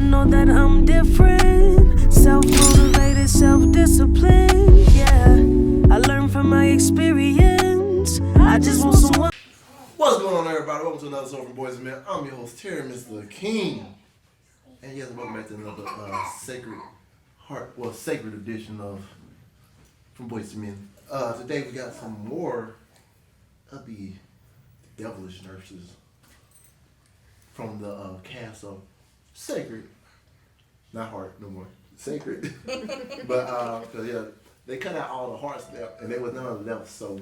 know that I'm different, self-motivated, self-disciplined, yeah. I learned from my experience. I just want someone. What's going on, everybody? Welcome to another show from Boyz Men. I'm your host, Terry, Mr. King. And yes, welcome back to another sacred edition of from Boyz Men. Today we got some more of the devilish nurses from the cast of Sacred. Not Heart no more. Sacred. But cause yeah, they cut out all the hearts there and there was none of the left. So,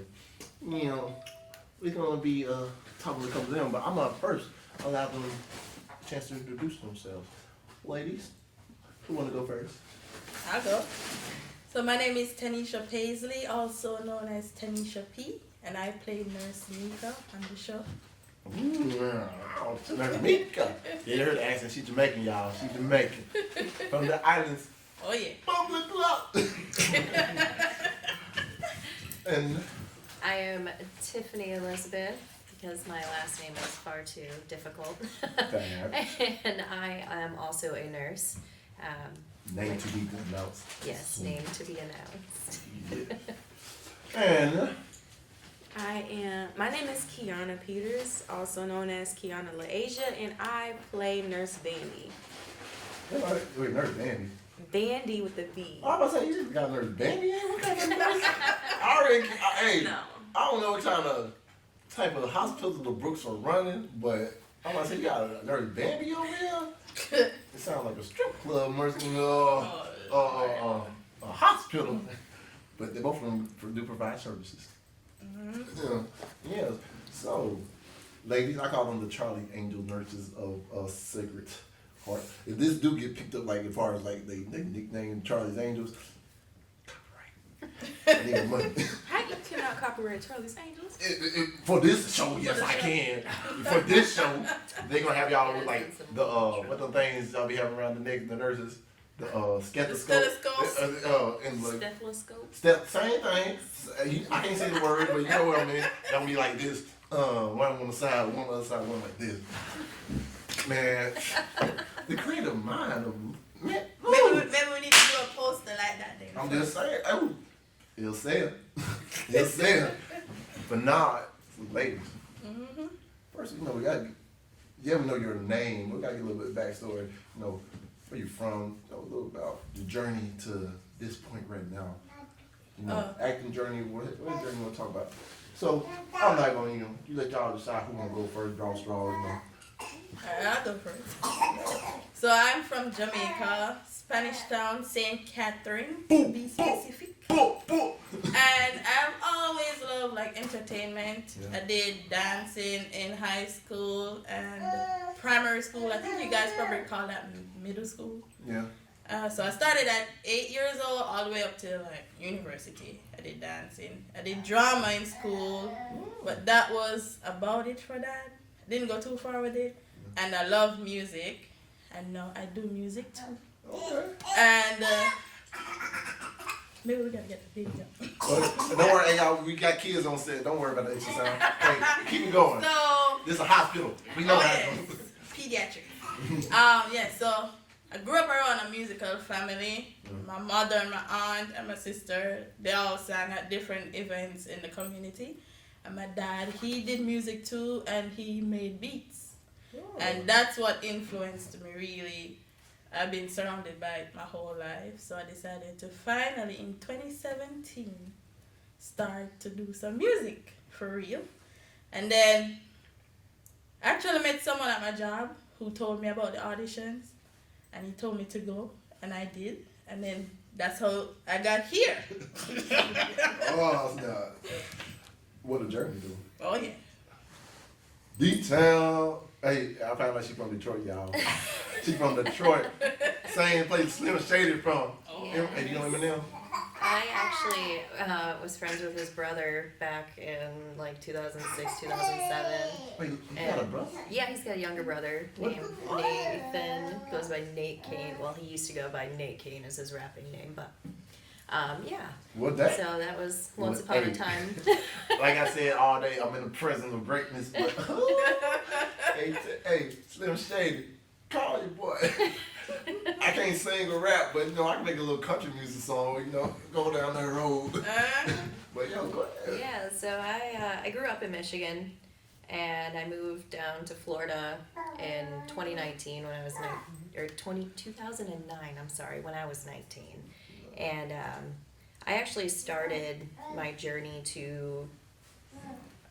you know, we're gonna be talking to a couple of them, but I'm gonna first allow them a chance to introduce themselves. Ladies, who wanna go first? I'll go. So my name is Tanisha Paisley, also known as Tanisha P, and I play Nurse Mika on the show. Nurse Mika. Yeah, you heard the accent. She's Jamaican, y'all. She's Jamaican. From the islands. Oh yeah. Bubbling clock. And I am Tiffany Elizabeth because my last name is far too difficult. And I am also a nurse. Name to be announced. Yes, name to be announced. Yeah. And My name is Kianna Peters, also known as Kianna LaAsia, and I play Nurse Vandy. Wait, Nurse Bandy. Vandy with the V. I was about to say, you just got Nurse Bandy in? What kind of nurse? Hey, No. I don't know what type of hospital the Brooks are running, but I'm about to say, you got a Nurse Bandy over here? It sounds like a strip club nursing a hospital. But they both of them do provide services. Mm-hmm. Yeah. So, ladies, I call them the Charlie Angel nurses of Sacred Heart. If this do get picked up, like as far as like they nickname Charlie's Angels, copyright. I need money. How you cannot copyright Charlie's Angels? For this show, yes, I can. For this show, they gonna have y'all with like the what the things y'all be having around the neck, the nurses. The stethoscope. And like, Stethoscope. Same thing. I can't say the word, but you know what I mean. That'll be like this. One on the side, one on the other side, one like this. Man, the creative mind of man. Maybe we need to do a poster like that then. I'm just saying. Oh, he'll say it. He'll say it. But not ladies. Mm-hmm. First, we gotta. You ever know your name? We gotta get a little bit of backstory. Where you from, a little about the journey to this point right now. Acting journey, what journey you want to talk about? So, I'm not going to, you let y'all decide who want to go first, draw straws, Alright, I'll go first. So I'm from Jamaica, Spanish Town, St. Catherine, to be specific. And I've always loved entertainment. Yeah. I did dancing in high school and primary school. I think you guys probably call that middle school. Yeah. So I started at 8 years old all the way up to university. I did dancing. I did drama in school, but that was about it for that. I didn't go too far with it. And I love music. And now I do music too. Okay. And maybe we gotta get the video. Don't worry, hey, y'all, we got kids on set. Don't worry about the extra sound. Hey, keep it going. So this is a hospital. We know that. Pediatric. So I grew up around a musical family. My mother and my aunt and my sister, they all sang at different events in the community. And my dad, he did music too, and he made beats. Oh. And that's what influenced me really. I've been surrounded by it my whole life. So I decided to finally, in 2017, start to do some music for real. And then I actually met someone at my job who told me about the auditions. And he told me to go, and I did. And then that's how I got here. Oh, snap. What a journey, dude. Oh, yeah. D-Town. Hey, I found out she's from Detroit, y'all. She's from Detroit. Same place Slim Shady from. Oh. Hey, you know Eminem? I actually was friends with his brother back in 2006, 2007. Wait, you got a brother? Yeah, he's got a younger brother named Nathan. Goes by Nate Kane. Well, he used to go by Nate Kane as his rapping name, but yeah. What that? So that was once upon a time. Like I said all day, I'm in the presence of greatness. But hey, Slim Shady, call your boy. can't sing or rap, but I can make a little country music song. Go down that road. But go ahead. Yeah, so I grew up in Michigan, and I moved down to Florida in 2019 when I was 2009. I'm sorry, when I was 19, and I actually started my journey to,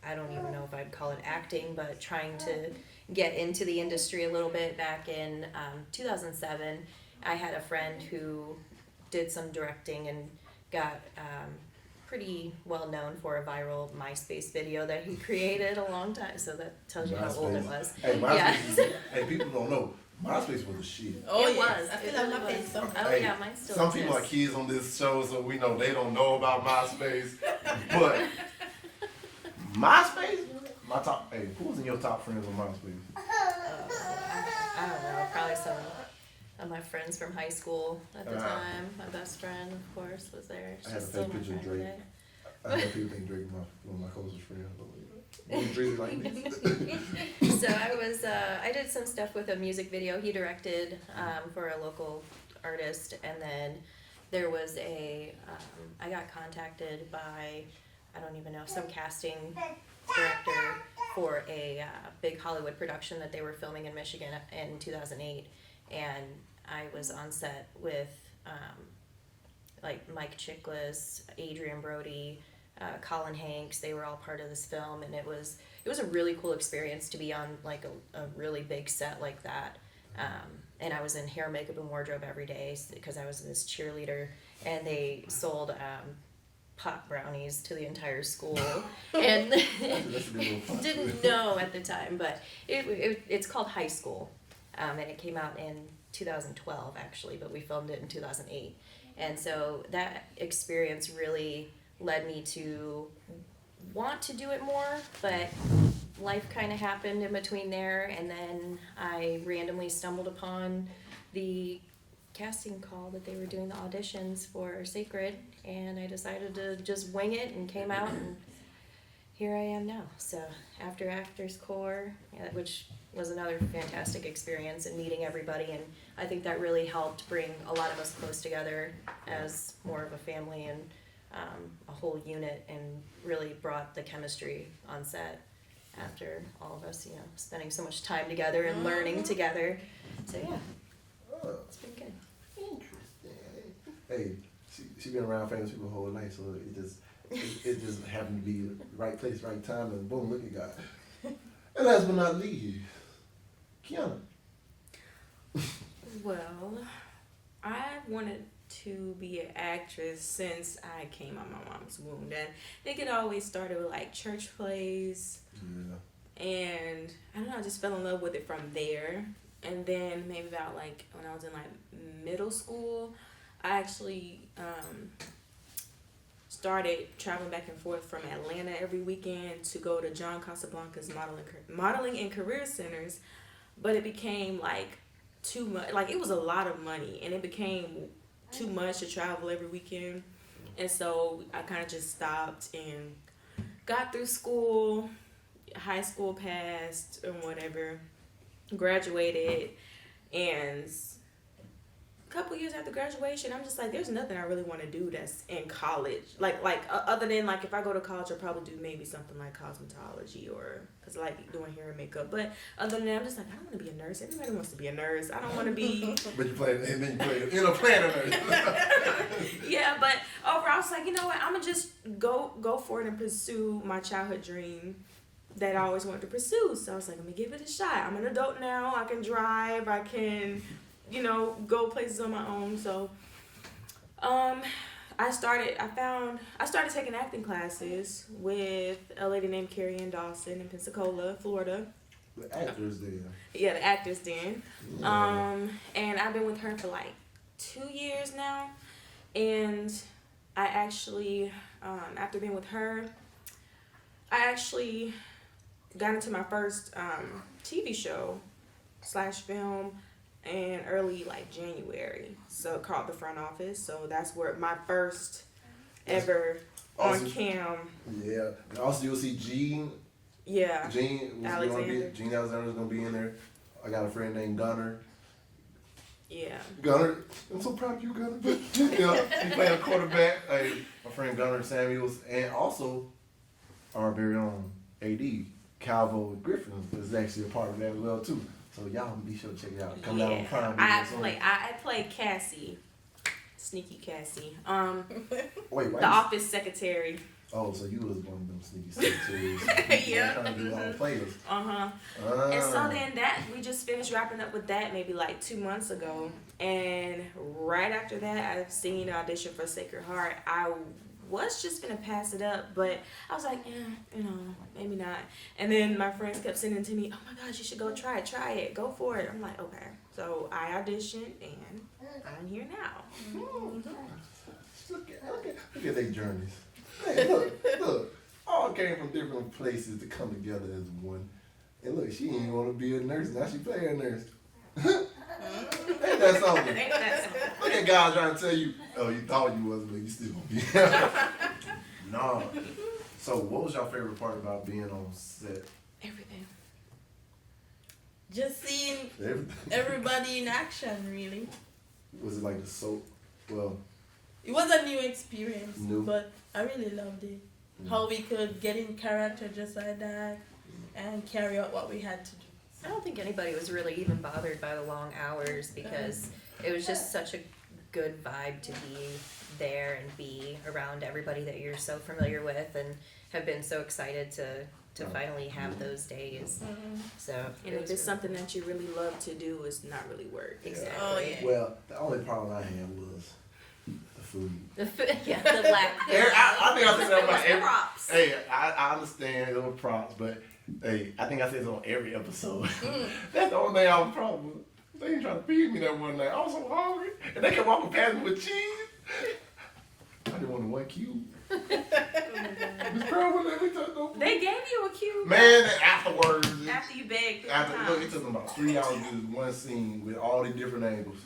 I don't even know if I'd call it acting, but trying to get into the industry a little bit back in 2007. I had a friend who did some directing and got pretty well known for a viral MySpace video that he created a long time. So that tells you how old it was. Hey, MySpace. Yeah. Hey, people don't know. MySpace was the shit. Oh, It yes. was. I feel It like really my face was. so. Oh, Hey, yeah, mine still some people are exists. kids on this show, so we know they don't know about MySpace. But MySpace, my top. Hey, who was in your top friends on MySpace? I don't know, probably some of my friends from high school at the time. My best friend, of course, was there. I had a She's still fake my picture of friend Drake. today. I know people think Drake one of my closest friends. Drake like this. So I did some stuff with a music video he directed for a local artist, and then there was I got contacted by, I don't even know, some casting director for a big Hollywood production that they were filming in Michigan in 2008, and I was on set with like Mike Chiklis, Adrian Brody, Colin Hanks. They were all part of this film, and it was a really cool experience to be on like a really big set like that. And I was in hair, makeup, and wardrobe every day because I was this cheerleader, and they sold pot brownies to the entire school, and didn't know at the time, but it's called High School, and it came out in 2012 actually, but we filmed it in 2008, and so that experience really led me to want to do it more, but life kind of happened in between there, and then I randomly stumbled upon the casting call that they were doing the auditions for Sacred, and I decided to just wing it and came out, and here I am now. So after Actors Corps, which was another fantastic experience, and meeting everybody, and I think that really helped bring a lot of us close together as more of a family and a whole unit, and really brought the chemistry on set after all of us, spending so much time together and learning together. So yeah, it's been good. Interesting. Hey, she been around famous people the whole night, so it just happened to be the right place, right time, and boom, look at God. And last but not least, Kianna. Well, I wanted to be an actress since I came out of my mom's womb. And I think it always started with like church plays. Yeah. And I don't know, I just fell in love with it from there. And then maybe about like when I was in like middle school, I actually started traveling back and forth from Atlanta every weekend to go to John Casablanca's modeling and career centers. But it became like too much, like it was a lot of money, and it became too much to travel every weekend. And so I kind of just stopped and got through school, high school passed and whatever, graduated, and a couple years after graduation, I'm just like, there's nothing I really want to do that's in college. Like other than like if I go to college, I'll probably do maybe something like cosmetology, or because I like doing hair and makeup. But other than that, I'm just like, I don't want to be a nurse. Everybody wants to be a nurse. I don't want to be. But you played, and then you played, playing a nurse. Yeah, but overall, I was like, you know what? I'm gonna just go for it and pursue my childhood dream that I always wanted to pursue. So I was like, let me give it a shot. I'm an adult now. I can drive. I can, go places on my own. So, I started taking acting classes with a lady named Carrie Ann Dawson in Pensacola, Florida. The actors there. Yeah, the Actors Den. Yeah. And I've been with her for like 2 years now. And I actually, after being with her, I actually got into my first TV show / film in early like January, so called The Front Office. So that's where my first ever Also- on cam. Yeah. And also you'll see Gene. Yeah. Gene Alexander. Alexander's gonna be in there. I got a friend named Gunner. Yeah. Gunner, I'm so proud of you, Gunner. You know, he playing a quarterback. Hey, my friend Gunner Samuels, and also our very own AD, Calvo Griffin, is actually a part of that as well too. So y'all be sure to check it out. Come out on Prime Video. I played Cassie, sneaky Cassie. Wait, why the you- office secretary. Oh, so you was one of them sneaky secretaries. Yeah. Trying to do all the players. And so then that we just finished wrapping up with that maybe like 2 months ago, and right after that I've seen the audition for Sacred Heart. I was just gonna pass it up, but I was like, maybe not. And then my friends kept sending to me, oh my gosh, you should go try it, go for it. I'm like, okay. So I auditioned and I'm here now. Look at their journeys. Hey, look. All came from different places to come together as one. And look, she didn't want to be a nurse. Now she play a nurse. Ain't that something? Look at God trying to tell you, oh, you thought you wasn't, but you still gonna be. No. So what was your favorite part about being on set? Everything. Just seeing Everything. everybody in action, really. Was it like the soap? Well, It was a new experience, New. but I really loved it. How we could get in character just like that and carry out what we had to do. I don't think anybody was really even bothered by the long hours because it was just such a good vibe to be there and be around everybody that you're so familiar with and have been so excited to finally have those days. So And if it's something that you really love to do, it's not really work. Exactly. Oh, yeah. well, the only problem I had was the food. yeah, the lack. I think I said that about every. Props. Hey, I understand it was props, but hey, I think I said it on every episode. That's the only thing I was problem with. They ain't trying to feed me that one night. I was so hungry, and they kept walking past me with cheese. I didn't want one cube. This girl wouldn't let me touch no food. They gave you a cue. Man, afterwards, After you begged. look, it took them about 3 hours to do this one scene with all the different angles,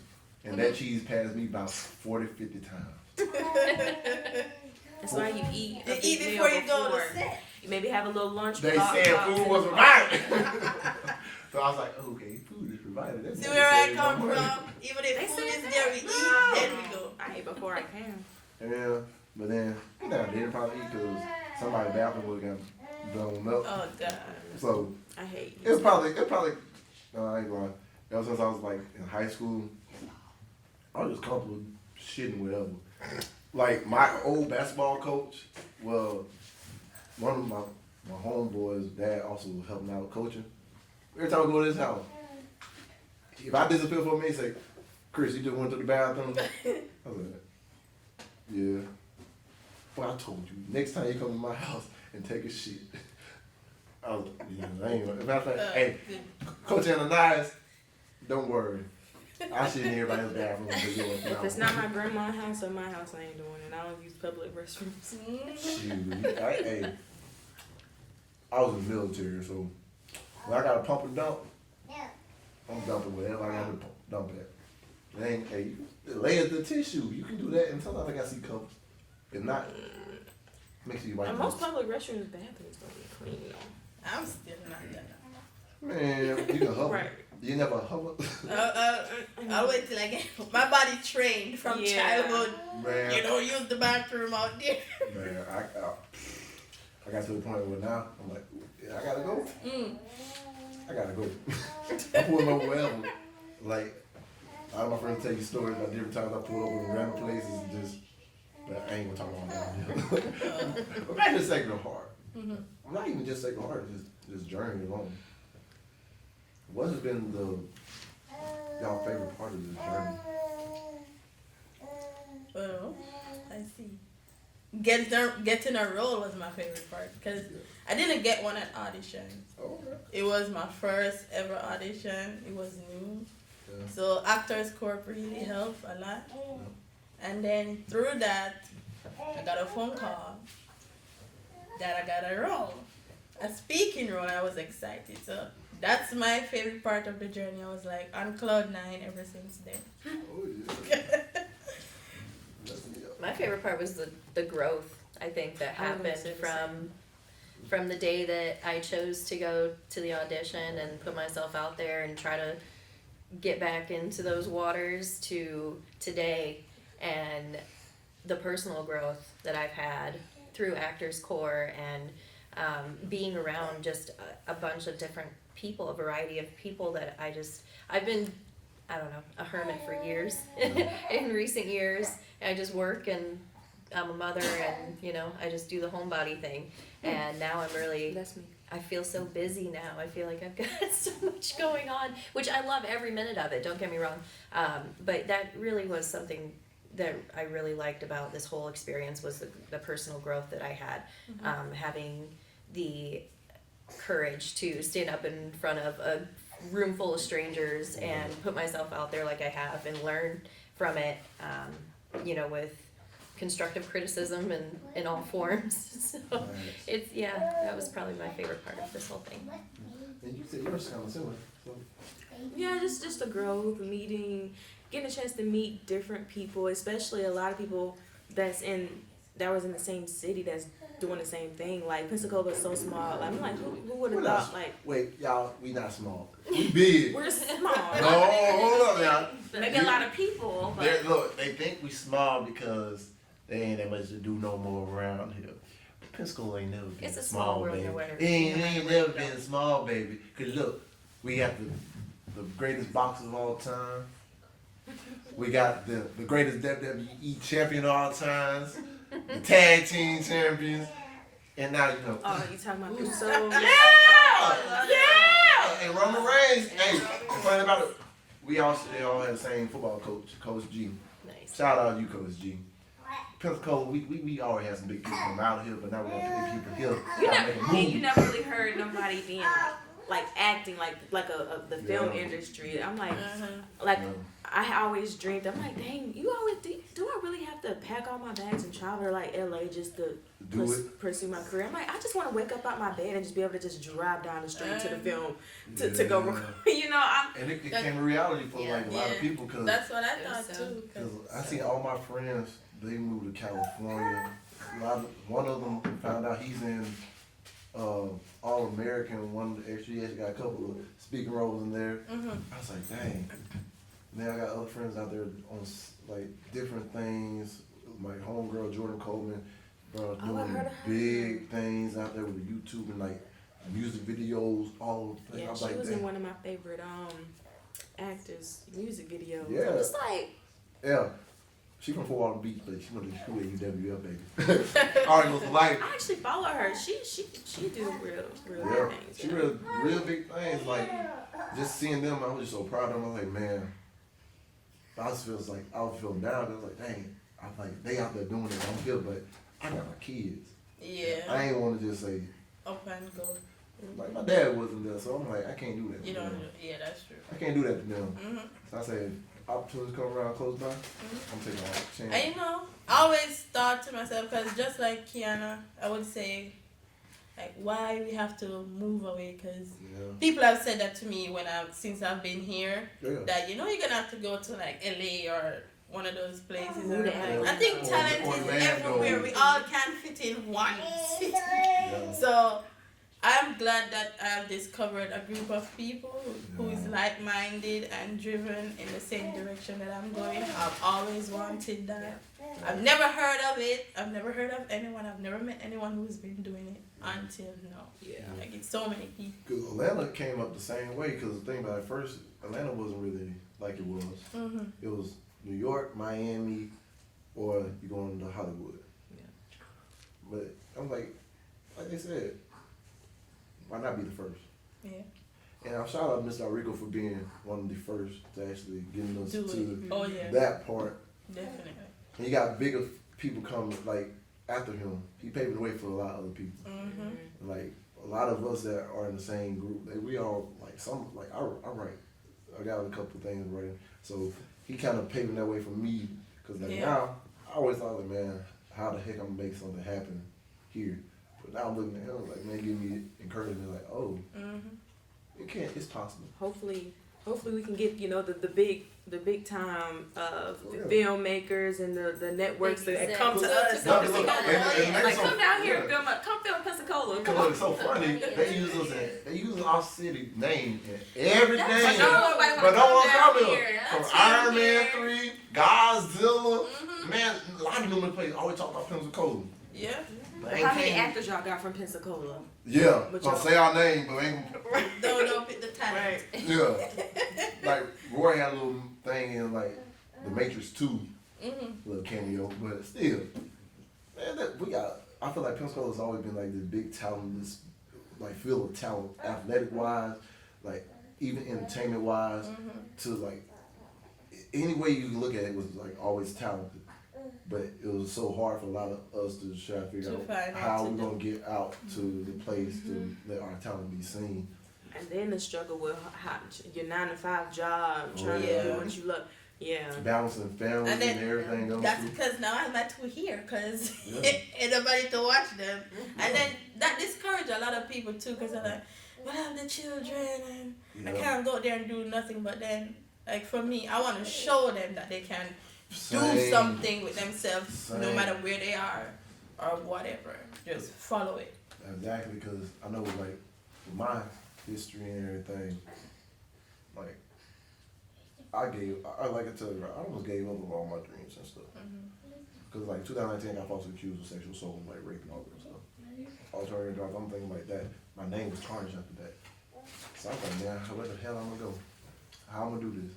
and that cheese passed me about 40, 50 times. That's why you eat. You a big eat meal before you go to before. set. You maybe have a little lunch. They block said box food in was the provided. So I was like, okay, food is provided. That's See what where they I said come no money. from? Even if They food said is that. there, we eat, No. then we go. I ate before I came. Yeah, but then they didn't probably eat because somebody's bathroom would have got blown up. Oh, God. So I hate it probably, no, I ain't lying. Ever since I was like in high school, I was just comfortable shitting whatever. Like my old basketball coach, well, one of my homeboys' dad also was helping out with coaching. Every time I go to his house, if I disappear for a minute, he say, Chris, you just went to the bathroom? I was like, yeah. Well, I told you, next time you come to my house and take a shit. I was like, yeah, I ain't gonna. Matter of fact, hey, Coach Ananias, don't worry. I shit in everybody's bathroom. If it's not my grandma's house or my house, I ain't doing it. I don't use public restrooms. Shoot, I was in the military, so when I got to pump and dump, I'm dumping whatever I got to dump at. It ain't, hey, layers the tissue. You can do that, and sometimes I got to see cups. If not, make sure you wipe And them. most public restrooms bathrooms don't be clean though. I'm still not that. Man, you can hover. Right. You never hover. I'll wait till I get my body trained from Yeah. childhood. Man, You don't use the bathroom out there. man, I got to the point where now I'm like, yeah, I gotta go. I gotta go. I pull over wherever. Like, a lot of my friends tell you stories about different times I pull over in random places and just, but I ain't gonna talk about that. But back to Sacred Heart. I'm not even just Sacred Heart, just journey alone. What has been y'all favorite part of this journey? Well, I see. Getting a role was my favorite part because I didn't get one at auditions. Oh, okay. It was my first ever audition. It was new. Yeah. So Actors Corp really helped a lot. And then through that, I got a phone call that I got a role. A speaking role. I was excited. So that's my favorite part of the journey. I was like on cloud 9 ever since then. Oh, yeah. My favorite part was the growth, I think, that I was gonna happened say the same. from the day that I chose to go to the audition and put myself out there and try to get back into those waters to today, and the personal growth that I've had through Actors Corps and being around just a bunch of different people, a variety of people that I've been, I don't know, a hermit for years in recent years. I just work and I'm a mother and, you know, I just do the homebody thing. And now I'm really, That's me. I feel so busy now. I feel like I've got so much going on, which I love every minute of it, don't get me wrong. But that really was something that I really liked about this whole experience was the personal growth that I had. Having the courage to stand up in front of a room full of strangers and put myself out there like I have and learn from it, you know, with constructive criticism in all forms. So it's, that was probably my favorite part of this whole thing. And you said yours kind of similar. So. Yeah, just the growth, meeting, getting a chance to meet different people, especially a lot of people that was in the same city that's doing the same thing. Like Pensacola is so small. Like, I'm like, who would have thought? Like, wait, y'all, we not small. We big. we're small. No, hold up now. Maybe a lot of people, but Look, they think we small because they ain't that much to do no more around here. Pensacola ain't never been It's a small world, baby. no matter- It ain't never been small, baby. Cause look, we got the greatest boxers of all time. We got the greatest WWE champion of all times, the tag team champions, and now you know. oh, you talking about Uso? Yeah! And Roman Reigns. Hey, the funny about it, they all had the same football coach, Coach G. Nice. Shout out to you, Coach G. Pensacola, we always had some big people from out here, but now we got big people here. You never really heard nobody being like acting like the film industry. I'm like, I always dreamed. I'm like, dang, do I really have to pack all my bags and travel to like LA just to pursue my career? I'm like, I just want to wake up out my bed and just be able to just drive down the street to the film to go record. You know, and it became a reality for like a lot of people because That's what I thought too. I see all my friends. They moved to California. One of them found out he's in All American. One actually got a couple of speaking roles in there. I was like, dang. Now I got other friends out there on like different things. My homegirl Jordan Coleman, doing big things out there with YouTube and like music videos. All yeah, I was she like, was dang. in one of my favorite actors' music videos. Yeah. I'm just like, Yeah. She from Fort Walton Beach, but she went to school at UWF, baby. Alright, was like. I actually follow her. She do real Yeah, big things. she real big things. Like just seeing them, I was just so proud of them. I was like, man, I just feels like I was feeling down. I was like, dang, I'm like they out there doing it. I'm good, but I got my kids. Yeah. I ain't want to just say Up and go. like my dad wasn't there, so I'm like I can't do that. You to don't. them. Yeah, that's true. I can't do that to them. So I said, opportunities come around close by. I'm taking all the chance. And you know, I always thought to myself, because just like Kianna, I would say, like, why we have to move away? Because people have said that to me since I've been here. Yeah. That you know you're gonna have to go to like LA or one of those places. And I'm Yeah. like, I think talent is everywhere. We all can fit in one city. Yeah. So I'm glad that I've discovered a group of people who is like-minded and driven in the same direction that I'm going. I've always wanted that. I've never heard of it. I've never heard of anyone. I've never met anyone who's been doing it until now. Yeah. Like it's so many people. Because Atlanta came up the same way. Because the thing about it, first, Atlanta wasn't really like it was. It was New York, Miami, or you going to Hollywood. Yeah. But I'm like they said, why not be the first? Yeah. And I shout out Mr. Rico for being one of the first to actually getting us Do to it. Oh yeah. that part. Definitely. And you got bigger people coming like after him. He paved the way for a lot of other people. Like a lot of us that are in the same group, we all like I write. I got a couple of things writing. So he kind of paving that way for me because now I always thought like, man, how the heck I'm gonna make something happen here? But now I'm looking at him like, man, give me encouragement like, oh, it's possible. Hopefully we can get the big the big time of the Yeah. filmmakers and the networks that Exactly. come to us. No, Come look, and like, so- come down here yeah. and film. Come film Pensacola. Cause look, it's so funny. They use us. They use our city name in everything. But nobody But no one come come down here. here. From That's Iron here. Man 3, Godzilla. Man, a lot of them places always talk about Pensacola. Yeah. But How many ain't- actors y'all got from Pensacola? Yeah, But so y'all- say our name, but ain't. Don't pick the talent. Yeah. Like Roy had a little thing in like The Matrix 2, little cameo, but still, man, we got. I feel like Pensacola's always been like this big talentless, like field of talent, athletic wise, like even entertainment wise, to like any way you look at it was like always talented. But it was so hard for a lot of us to try to figure To out find out how to we're do. gonna get out to the place to let our talent be seen. And then the struggle with your 9-to-5 job, trying to yeah. do what you love. Yeah. Balancing family And and, then everything else. That's too. because now I'm at two here because Yeah. ain't nobody to watch them. And then that discourages a lot of people too because they're like, well, I have the children and I Yeah. can't go there and do nothing. But then, like for me, I want to show them that they can do Same. something with themselves no Same. matter where they are or whatever. Just follow it. Exactly, because I know like with my history and everything, like I like I tell you, I almost gave up on all my dreams and stuff. Cause like 2019, I got falsely accused of sexual assault, like rape and all that stuff. Alternative drugs, I'm thinking like that. My name was tarnished after that. So I was like, man, where the hell I'm gonna go? How I'm gonna do this?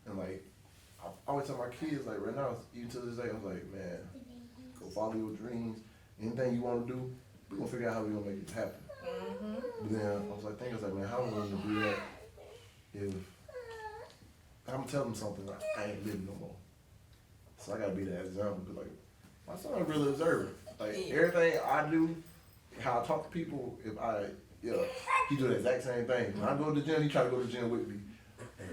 And like, I always tell my kids, like right now, even to this day, I'm like, man, go follow your dreams. Anything you want to do, we're gonna figure out how we're gonna make it happen. But then I was like, man, how am I gonna do that if I'm telling them something like I ain't living no more? So I gotta be that example, because like my son really observant. Like everything I do, how I talk to people, if I he do the exact same thing. When I go to the gym, he try to go to the gym with me.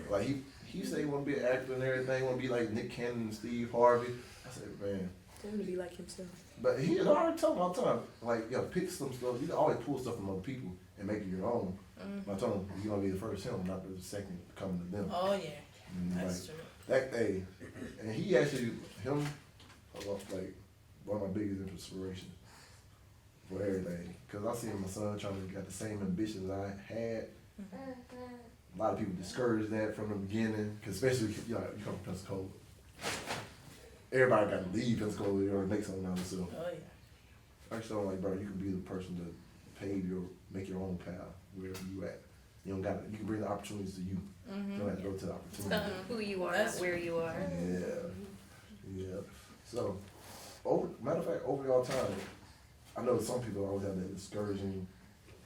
Like he say he wanna be an actor and everything, wanna be like Nick Cannon and Steve Harvey. I said, man. Tell him to be like himself. But he had already told me all the time, like, pick some stuff. You can always pull stuff from other people and make it your own. I told him, you're going to be the first him, not the second coming to them. Oh yeah, And that's like, true. that day, and he actually, like, one of my biggest inspirations for everything. Because I seen my son trying to get the same ambitions I had. A lot of people discouraged that from the beginning, because especially, you come from Pensacola. Everybody got to leave Pensacola or make something out of themselves. Oh yeah. I just don't like, bro, you can be the person to make your own path wherever you at. You don't got you can bring the opportunities to you. You don't have to go to the opportunity. Who you are, That's not where you are. Yeah. So, matter of fact, over all time, I know some people always have that discouraging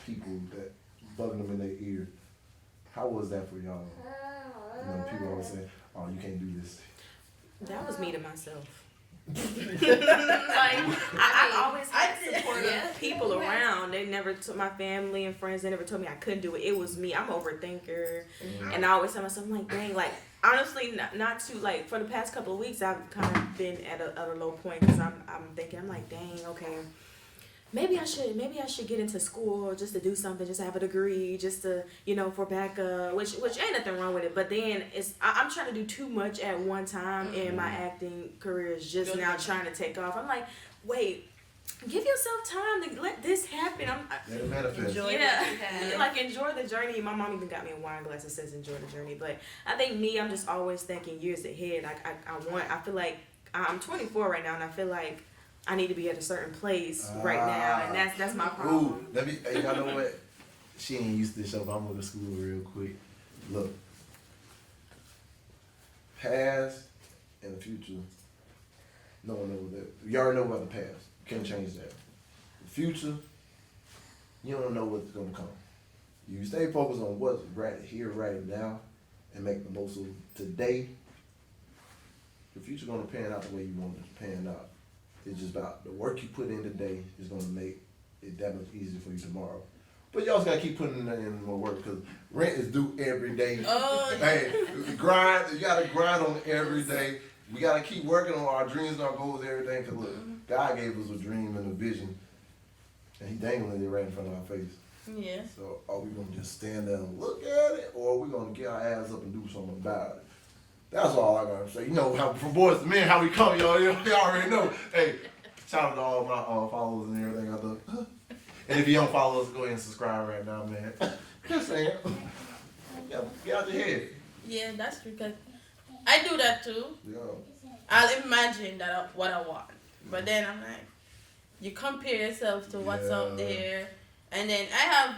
people that bugging them in their ear. How was that for y'all? You know, people always say, "Oh, you can't do this." That was me to myself. I always had supportive people around. They never took my family and friends. They never told me I couldn't do it. It was me. I'm an overthinker, and I always tell myself, I'm like, dang, like honestly, not too like for the past couple of weeks, I've kind of been at a low point because I'm thinking, I'm like, dang, okay. Maybe I should get into school just to do something, just to have a degree, just to, for backup, which ain't nothing wrong with it. But then I'm trying to do too much at one time, and my acting career is just now trying to take off. I'm like, wait, give yourself time to let this happen. Let it manifest. Enjoy Yeah, what you have. like enjoy the journey. My mom even got me a wine glass that says enjoy the journey. But I think I'm just always thinking years ahead. I feel like I'm 24 right now, and I feel like I need to be at a certain place right now, and that's my problem. Ooh, y'all know what? She ain't used to this show, but I'm going to school real quick. Look, past and the future, no one knows that. You already know about the past. You can't change that. The future, you don't know what's going to come. You stay focused on what's right here, right now, and make the most of today. The future going to pan out the way you want it to pan out. It's just about the work you put in today is going to make it that much easier for you tomorrow. But you also got to keep putting in more work because rent is due every day. Oh, Hey, grind. You got to grind on it every day. We got to keep working on our dreams and our goals every day because look, God gave us a dream and a vision, and He dangling it right in front of our face. Yeah. So are we gonna just stand there and look at it, or are we gonna get our ass up and do something about it? That's all I gotta say. You know, how, from Boyz to Men, how we come, y'all. You already know. Hey, shout out to all my followers and everything out there. And if you don't follow us, go ahead and subscribe right now, man. Just saying. Get out your head. Yeah, that's true. Cause I do that too. Yeah. I'll imagine what I want, but then I'm like, you compare yourself to what's out there, and then I have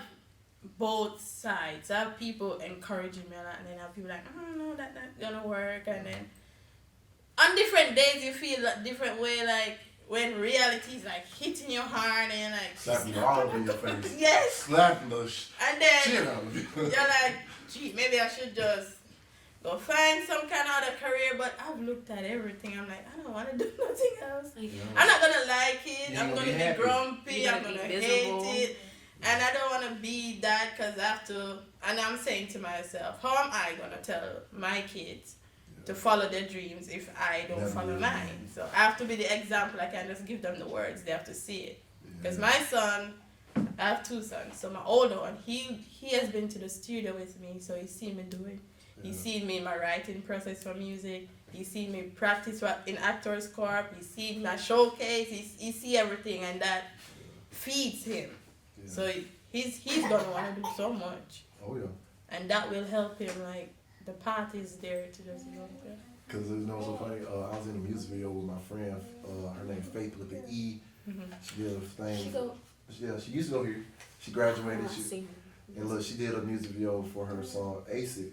both sides. I have people encouraging me a lot, and then I have people like, oh no, that's not gonna work, and then on different days you feel a different way, like when reality is like hitting your hard and like Slapping the all over your face. yes, Slapping the and then shit out of you. you're like, gee, maybe I should just go find some kind of other career, but I've looked at everything. I'm like, I don't want to do nothing else. I'm not gonna like it. You I'm ain't gonna gonna be be happy. grumpy. You're I'm gonna gonna be hate miserable. it, and I don't want to be that because I have to. And I'm saying to myself, how am I gonna tell my kids to follow their dreams if I don't Never follow will. mine? So I have to be the example. I can't just give them the words. They have to see it. Because my son, I have two sons. So my older one, he has been to the studio with me, so he's seen me do it. He's seen me in my writing process for music. He's seen me practice in Actors Corp. He's seen my showcase. He see everything, and that feeds him. Yeah. So he's gonna want to do so much, Oh yeah. and that will help him. Like the path is there to just go there. Cause you know what's so funny? I was in a music video with my friend. Her name's Faith with the E. She did a thing. She used to go here. She graduated. And look, she did a music video for her song A6.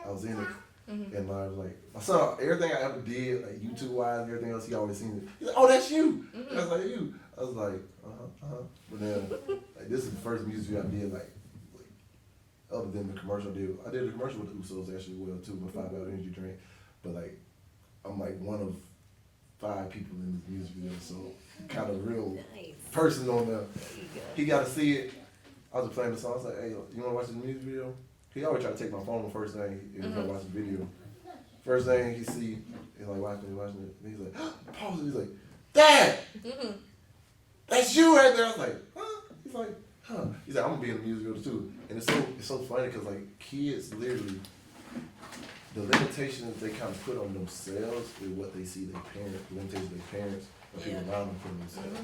I was in it, and I was like, my son, everything I ever did, like YouTube wise, everything else, he always seen it. He's like, oh, that's you. That's like you. I was like, But then, like, this is the first music video I did, like other than the commercial I did. I did a commercial with the Usos actually well too, my 5-hour energy drink. But like, I'm like one of 5 people in this music video, so kind of real person on there. He got to see it. I was playing the song. I was like, hey, you want to watch this music video? He always try to take my phone the first thing he was gonna watch the video. First thing he see, he's like watching it. And he's like, pause it. He's like, Dad, that's you right there. I was like, huh? He's like, huh? He's like, I'm gonna be in the music video too. And it's so funny because like kids literally, the limitations they kind of put on themselves is what they see their parents, the limitations of their parents, or people around them put on themselves.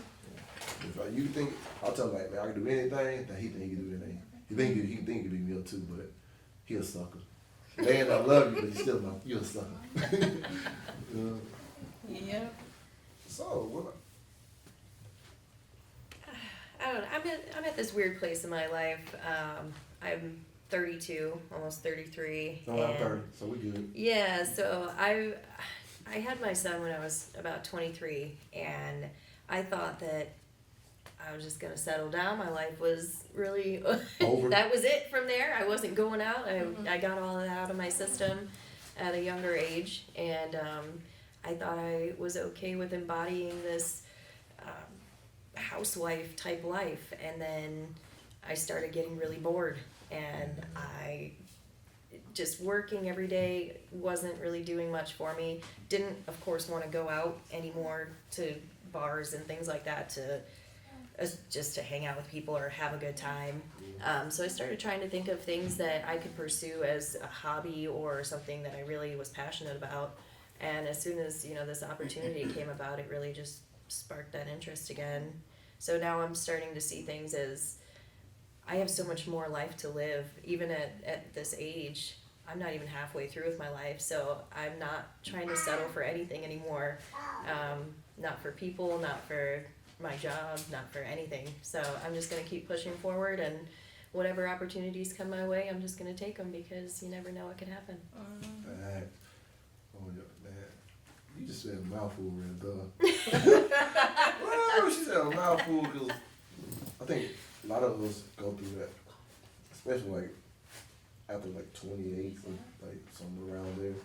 If like, you think, I'll tell him like, man, I can do anything, that he think he can do anything. He think he can be me up too, but he a sucker. Man, I love you, but you're a sucker. Yeah. So, what? I don't know. I'm at this weird place in my life. I'm 32, almost 33. No, I'm 30, so we good. Yeah, so I had my son when I was about 23, and I thought that I was just gonna settle down. My life was really Over. that was it from there. I wasn't going out. I got all of that out of my system at a younger age, and I thought I was okay with embodying this housewife type life. And then I started getting really bored, and I just working every day wasn't really doing much for me. Didn't, of course, want to go out anymore to bars and things like that to just to hang out with people or have a good time. So I started trying to think of things that I could pursue as a hobby or something that I really was passionate about. And as soon as, this opportunity came about, it really just sparked that interest again. So now I'm starting to see things as I have so much more life to live. Even at this age, I'm not even halfway through with my life, so I'm not trying to settle for anything anymore. Not for people, not for my job, not for anything. So I'm just going to keep pushing forward, and whatever opportunities come my way, I'm just going to take them, because you never know what could happen. Man. Oh, yeah, man. You just said a mouthful right there. Well, she said a mouthful because I think a lot of us go through that, especially like after like 28 or like somewhere around there.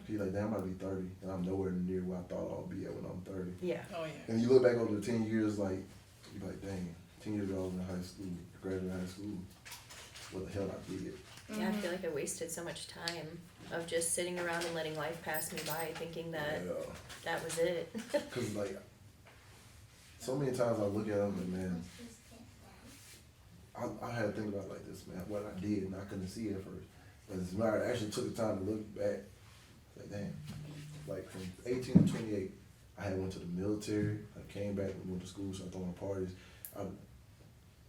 You're like, damn, I'm about to be 30, and I'm nowhere near where I thought I'll be at when I'm 30. Yeah. Oh yeah. And you look back over the 10 years, like, you're like, dang, 10 years ago I was in high school, graduated high school, what the hell I did. Yeah, I feel like I wasted so much time of just sitting around and letting life pass me by, thinking that that was it. Because, like, so many times I look at them and, man, I had to think about it like this, man. What I did, and I couldn't see it at first. But as a matter, I actually took the time to look back. Like, damn. Like, from 18 to 28, I had went to the military. I came back and went to school, started throwing parties. I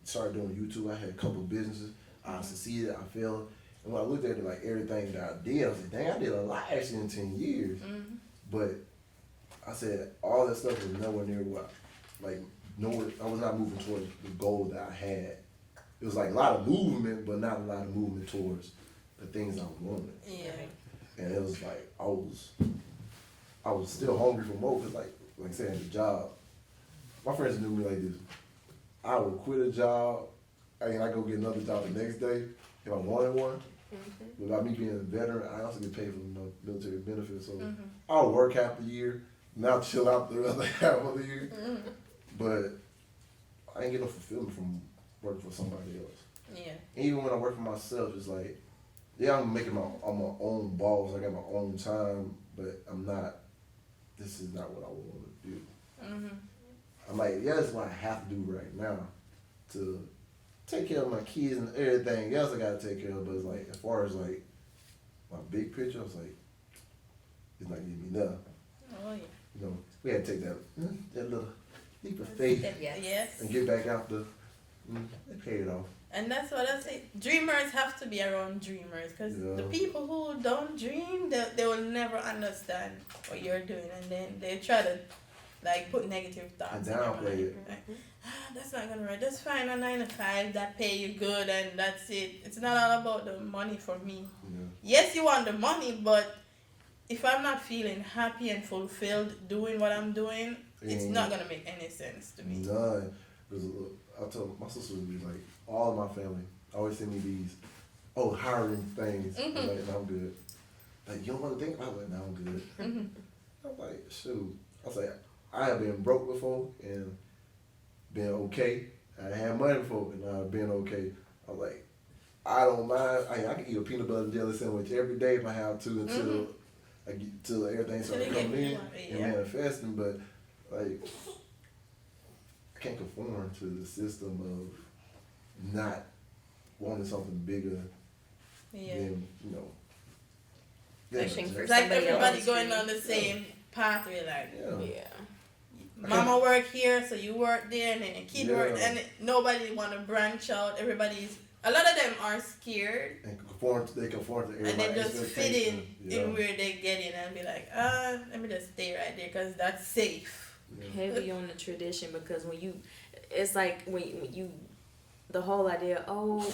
started doing YouTube. I had a couple of businesses. I succeeded. I failed. And when I looked at it, like, everything that I did, I was like, dang, I did a lot actually in 10 years. Mm-hmm. But I said all that stuff was nowhere near what, like, nowhere. I was not moving towards the goal that I had. It was like a lot of movement, but not a lot of movement towards the things I wanted. Yeah. And it was like I was still hungry for more because, like I said, the job. My friends knew me like this. I would quit a job, and I go get another job the next day if I wanted one. But by me being a veteran, I also get paid for military benefits. So I'll work half the year, and I'll chill out the other half of the year. But I ain't get no fulfillment from working for somebody else. Yeah. Even when I work for myself, it's like, yeah, I'm making I'm my own boss. I got my own time, but I'm not. This is not what I want to do. I'm like, yeah, that's what I have to do right now to take care of my kids and everything else I gotta take care of. But it's like, as far as like my big picture, I was like, it's not giving me enough. Oh yeah. You know, we had to take that little leap of faith Yes. and get back out the. They paid it off. And that's what I say. Dreamers have to be around dreamers, because the people who don't dream, they will never understand what you're doing, and then they try to like put negative thoughts in your mind. Like, that's not gonna work. That's fine, a 9 to 5 that pay you good, and that's it. It's not all about the money for me. Yeah. Yes, you want the money, but if I'm not feeling happy and fulfilled doing what I'm doing, it's not gonna make any sense to me. None. Because I told my sister would be like, all of my family always send me these, hiring things. I'm like, no, I'm good. Like, you don't want to think about it? Like, no, I'm good. I'm like, shoot. I was like, I have been broke before and been okay. I had money before and I've been okay. I was like, I don't mind. I can eat a peanut butter and jelly sandwich every day if I have to until everything starts coming in and manifesting. But like, I can't conform to the system of not wanting something bigger than, Pushing for It's like somebody everybody else. going on the same pathway, like Yeah. mama work here, so you work there, and then your kid work, and nobody want to branch out. A lot of them are scared, and they conform to everybody's and they just fit in where they get in and be like, let me just stay right there because that's safe. Heavy on the tradition, because it's like when you the whole idea,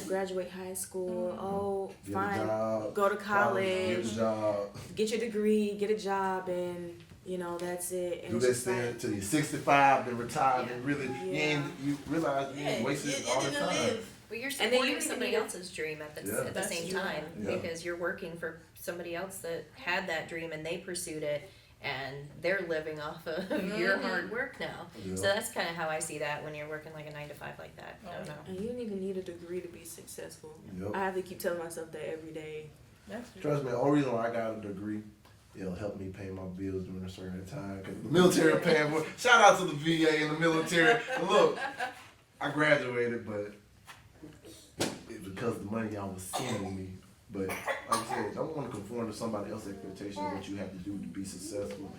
graduate high school, Get fine, a job, go to college, get a job, get your degree, get a job, and that's it. And do it's this just thing like, till you're 65, then retire, and really, you realize you wasted all the time. Well, you're And then supporting you somebody need to- else's dream at the That's same true. time Yeah. because you're working for somebody else that had that dream and they pursued it and they're living off of your hard work now. Yeah. So that's kind of how I see that when you're working like a 9 to 5 like that. I don't know. and you don't even need a degree to be successful. Yep. I have to keep telling myself that every day. That's true. Trust me, the only reason why I got a degree, it'll help me pay my bills during a certain time. Because the military paying for it. Shout out to the VA and the military. And look, I graduated, but it's because the money y'all was sending me. But like I said, I don't want to conform to somebody else's expectation of what you have to do to be successful.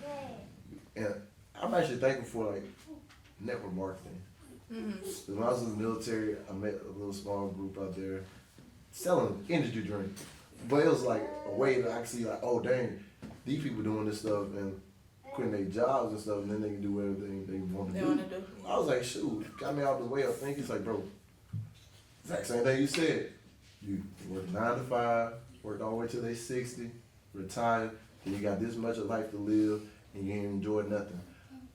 And I'm actually thankful for like network marketing. Because when I was in the military, I met a little small group out there selling energy drinks. But it was like a way that I could see like, oh dang, these people doing this stuff and quitting their jobs and stuff, and then they can do everything they want to do. I was like, shoot, got me out the way of thinking. It's like, bro, exact same thing you said. You work 9 to 5, work all the way till they 60, retire, then you got this much of life to live, and you ain't enjoy nothing.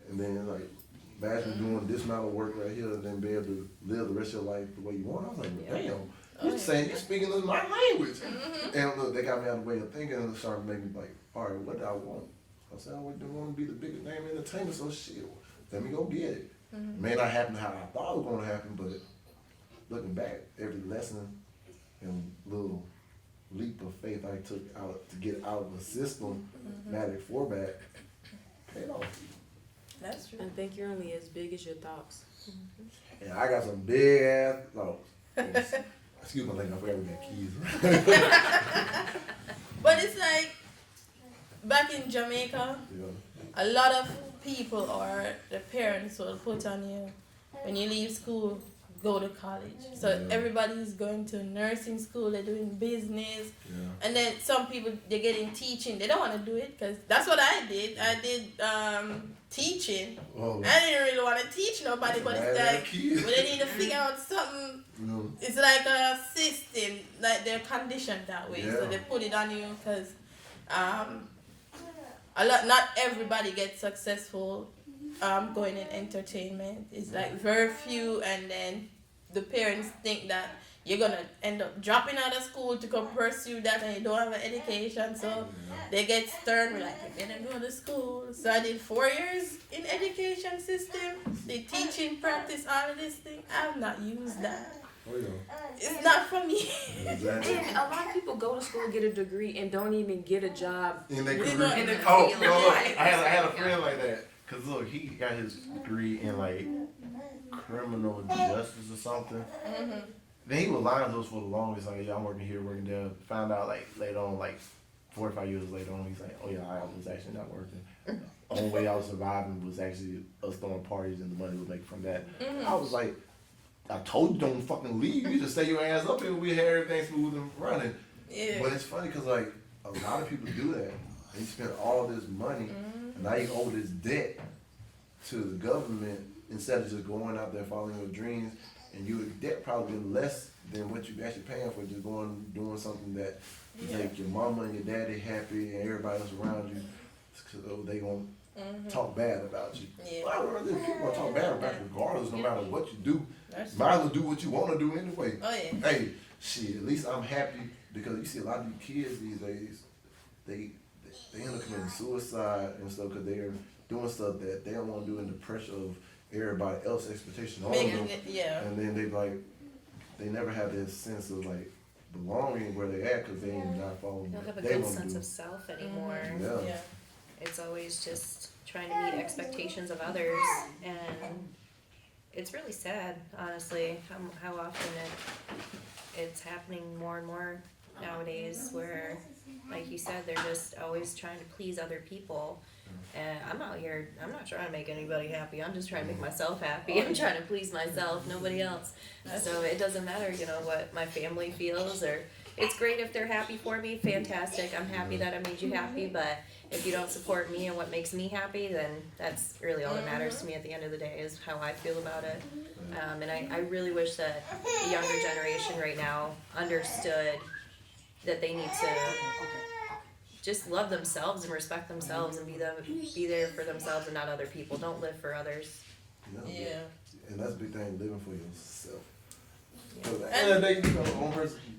And then like, imagine doing this amount of work right here, and then be able to live the rest of your life the way you want. I was like, well, damn, you're speaking in my language. And look, they got me out of the way of thinking, and started making me like, all right, what do I want? I said, I want to be the biggest name in entertainment, so shit, let me go get it. It may not happen how I thought it was going to happen, but looking back, every lesson and little leap of faith I took out to get out of the system, Matic 4-back, paid off. That's true. I think you're only as big as your thoughts. And I got some big ass thoughts. Excuse my language, I forgot we got keys. But it's like back in Jamaica, Yeah. a lot of people or the parents will put on you when you leave school, go to college. So Yeah. everybody's going to nursing school, they're doing business, Yeah. and then some people they get in teaching. They don't want to do it because that's what I did. I did teaching. Oh. I didn't really want to teach nobody, but it's like Key. when they need to figure out something. No. It's like a system, like they're conditioned that way, so Yeah. they put it on you because not everybody gets successful going in entertainment. It's like very few, and then the parents think that you're gonna end up dropping out of school to go pursue that, and you don't have an education, so they get stern. We're like, you better go to school. So I did 4 years in education system, the teaching, practice, all of this thing. I have not used that. Oh, yeah. It's not for me. Exactly. And a lot of people go to school, get a degree, and don't even get a job. In their You career. know, in the Oh, field. no, look, I had a friend like that. Cause look, he got his degree in like criminal justice or something. Mm-hmm. Then he was lying to us for the longest. Like, yeah, I'm working here, working there. Found out like later on, like 4 or 5 years later on, he's like, oh yeah, I was actually not working. Only way I was surviving was actually us throwing parties and the money we make from that. I was like, I told you don't fucking leave. You just stay your ass up here. We had everything smooth and running. Yeah. But it's funny because like a lot of people do that. They spend all this money and now you owe this debt to the government instead of just going out there following your dreams. And your debt probably less than what you're actually paying for just going doing something that make your mama and your daddy happy and everybody else around you. So they gonna talk bad about you. Yeah. Well, I remember people gonna talk bad about you regardless, no matter what you do. That's Might as well do what you want to do anyway. Oh yeah. Hey, shit, at least I'm happy because you see a lot of these kids these days, they end up committing suicide and stuff because they're doing stuff that they don't want to do in the pressure of everybody else's expectation on them. Yeah. And then they never have this sense of like belonging where they at because they ain't not following They don't have a what they good want to sense do. of self anymore. Yeah. Yeah. It's always just trying to meet expectations of others, and it's really sad, honestly, how often it's happening more and more nowadays. Where, like you said, they're just always trying to please other people. And I'm not trying to make anybody happy. I'm just trying to make myself happy. I'm trying to please myself, nobody else. So it doesn't matter, what my family feels, or it's great if they're happy for me, fantastic. I'm happy that I made you happy, but if you don't support me and what makes me happy, then that's really all that matters to me at the end of the day, is how I feel about it. And I really wish that the younger generation right now understood that they need to just love themselves and respect themselves and be there for themselves and not other people. Don't live for others. Yeah. And that's a big thing, living for yourself. Yeah. Because at the end of the day,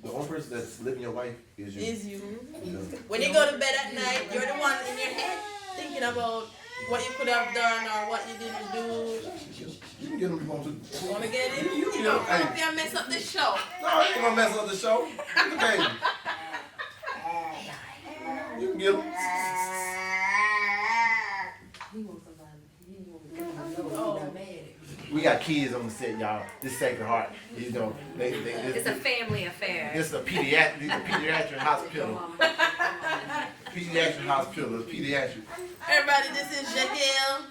the only person that's living your life is you. Is you. You know? When you go to bed at night, you're the one in your head thinking about what you could have done or what you didn't do. You can get them if you want to. You want to get in? You You don't hey. come up here and mess up the show. No, I ain't gonna mess up the show. Okay. You can get them. Oh. We got kids on the set, y'all. This Sacred Heart. It's a family affair. This is a pediatric hospital. Pediatric hospital. It's pediatric. Everybody, this is Jaquel,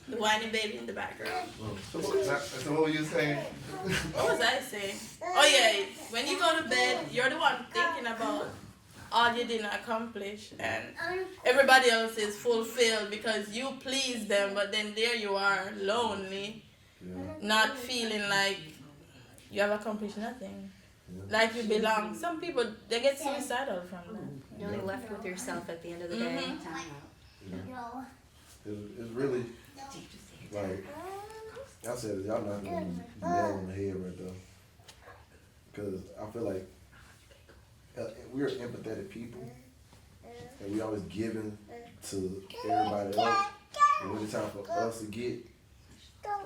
the whining baby in the background. So what were you saying? What was I saying? Oh yeah, when you go to bed, you're the one thinking about all you didn't accomplish, and everybody else is fulfilled because you pleased them, but then there you are, lonely, not feeling like you have accomplished nothing, like you belong. Some people, they get suicidal from that. You're only left with yourself at the end of the day. It's really like I said, y'all not gonna nail on the head right there. Because I feel like we're empathetic people, and we always giving to everybody else. And when it's time for us to get,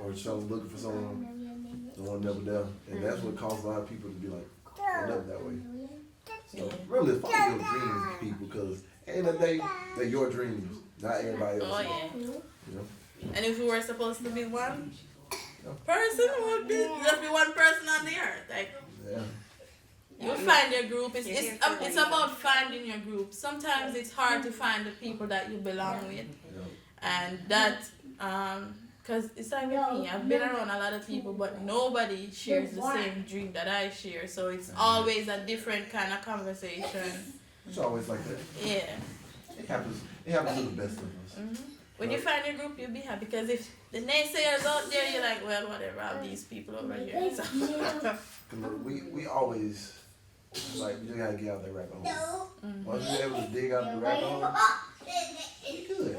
or someone looking for someone, no one never there, and that's what causes a lot of people to be like, "I'm never that way." So really follow your dreams, people, because at the end of the day, they're your dreams, not everybody else. Oh yeah. You know? And if we were supposed to be one, person would be just be one person on the earth. Like Yeah. you'll find your group. It's about finding your group. Sometimes it's hard to find the people that you belong with, and that because it's like with me. I've been around a lot of people, but nobody shares the same dream that I share. So it's always a different kind of conversation. It's always like that. Yeah. It happens. It happens to the best of us. When you find your group, you'll be happy. Because if the naysayers out there, you're like, well, whatever. I'll these people over here. So. We always like you just gotta get out that rabbit hole. Once you're able to dig out the rabbit hole, you good.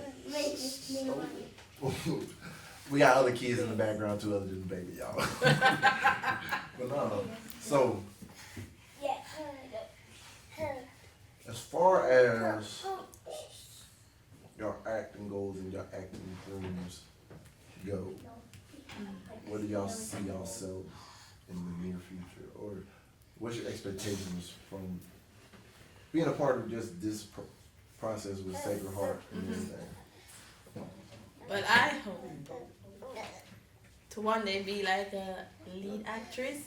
We got other kids in the background too, other than the baby, y'all. But no, so as far as your acting goals and your acting dreams go, where do y'all see yourselves in the near future, or what's your expectations from being a part of just this process with Sacred Heart and everything? But I hope to one day be like a lead actress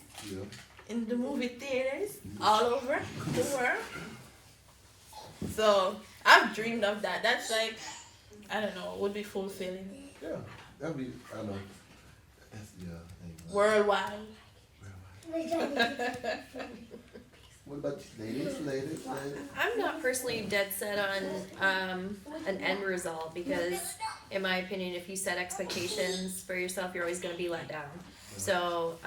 in the movie theaters all over the world. So I've dreamed of that. That's like, I don't know, would be fulfilling. Yeah, that'd be, I know. That's, Worldwide. What about you, ladies? I'm not personally dead set on an end result because, in my opinion, if you set expectations for yourself, you're always going to be let down. So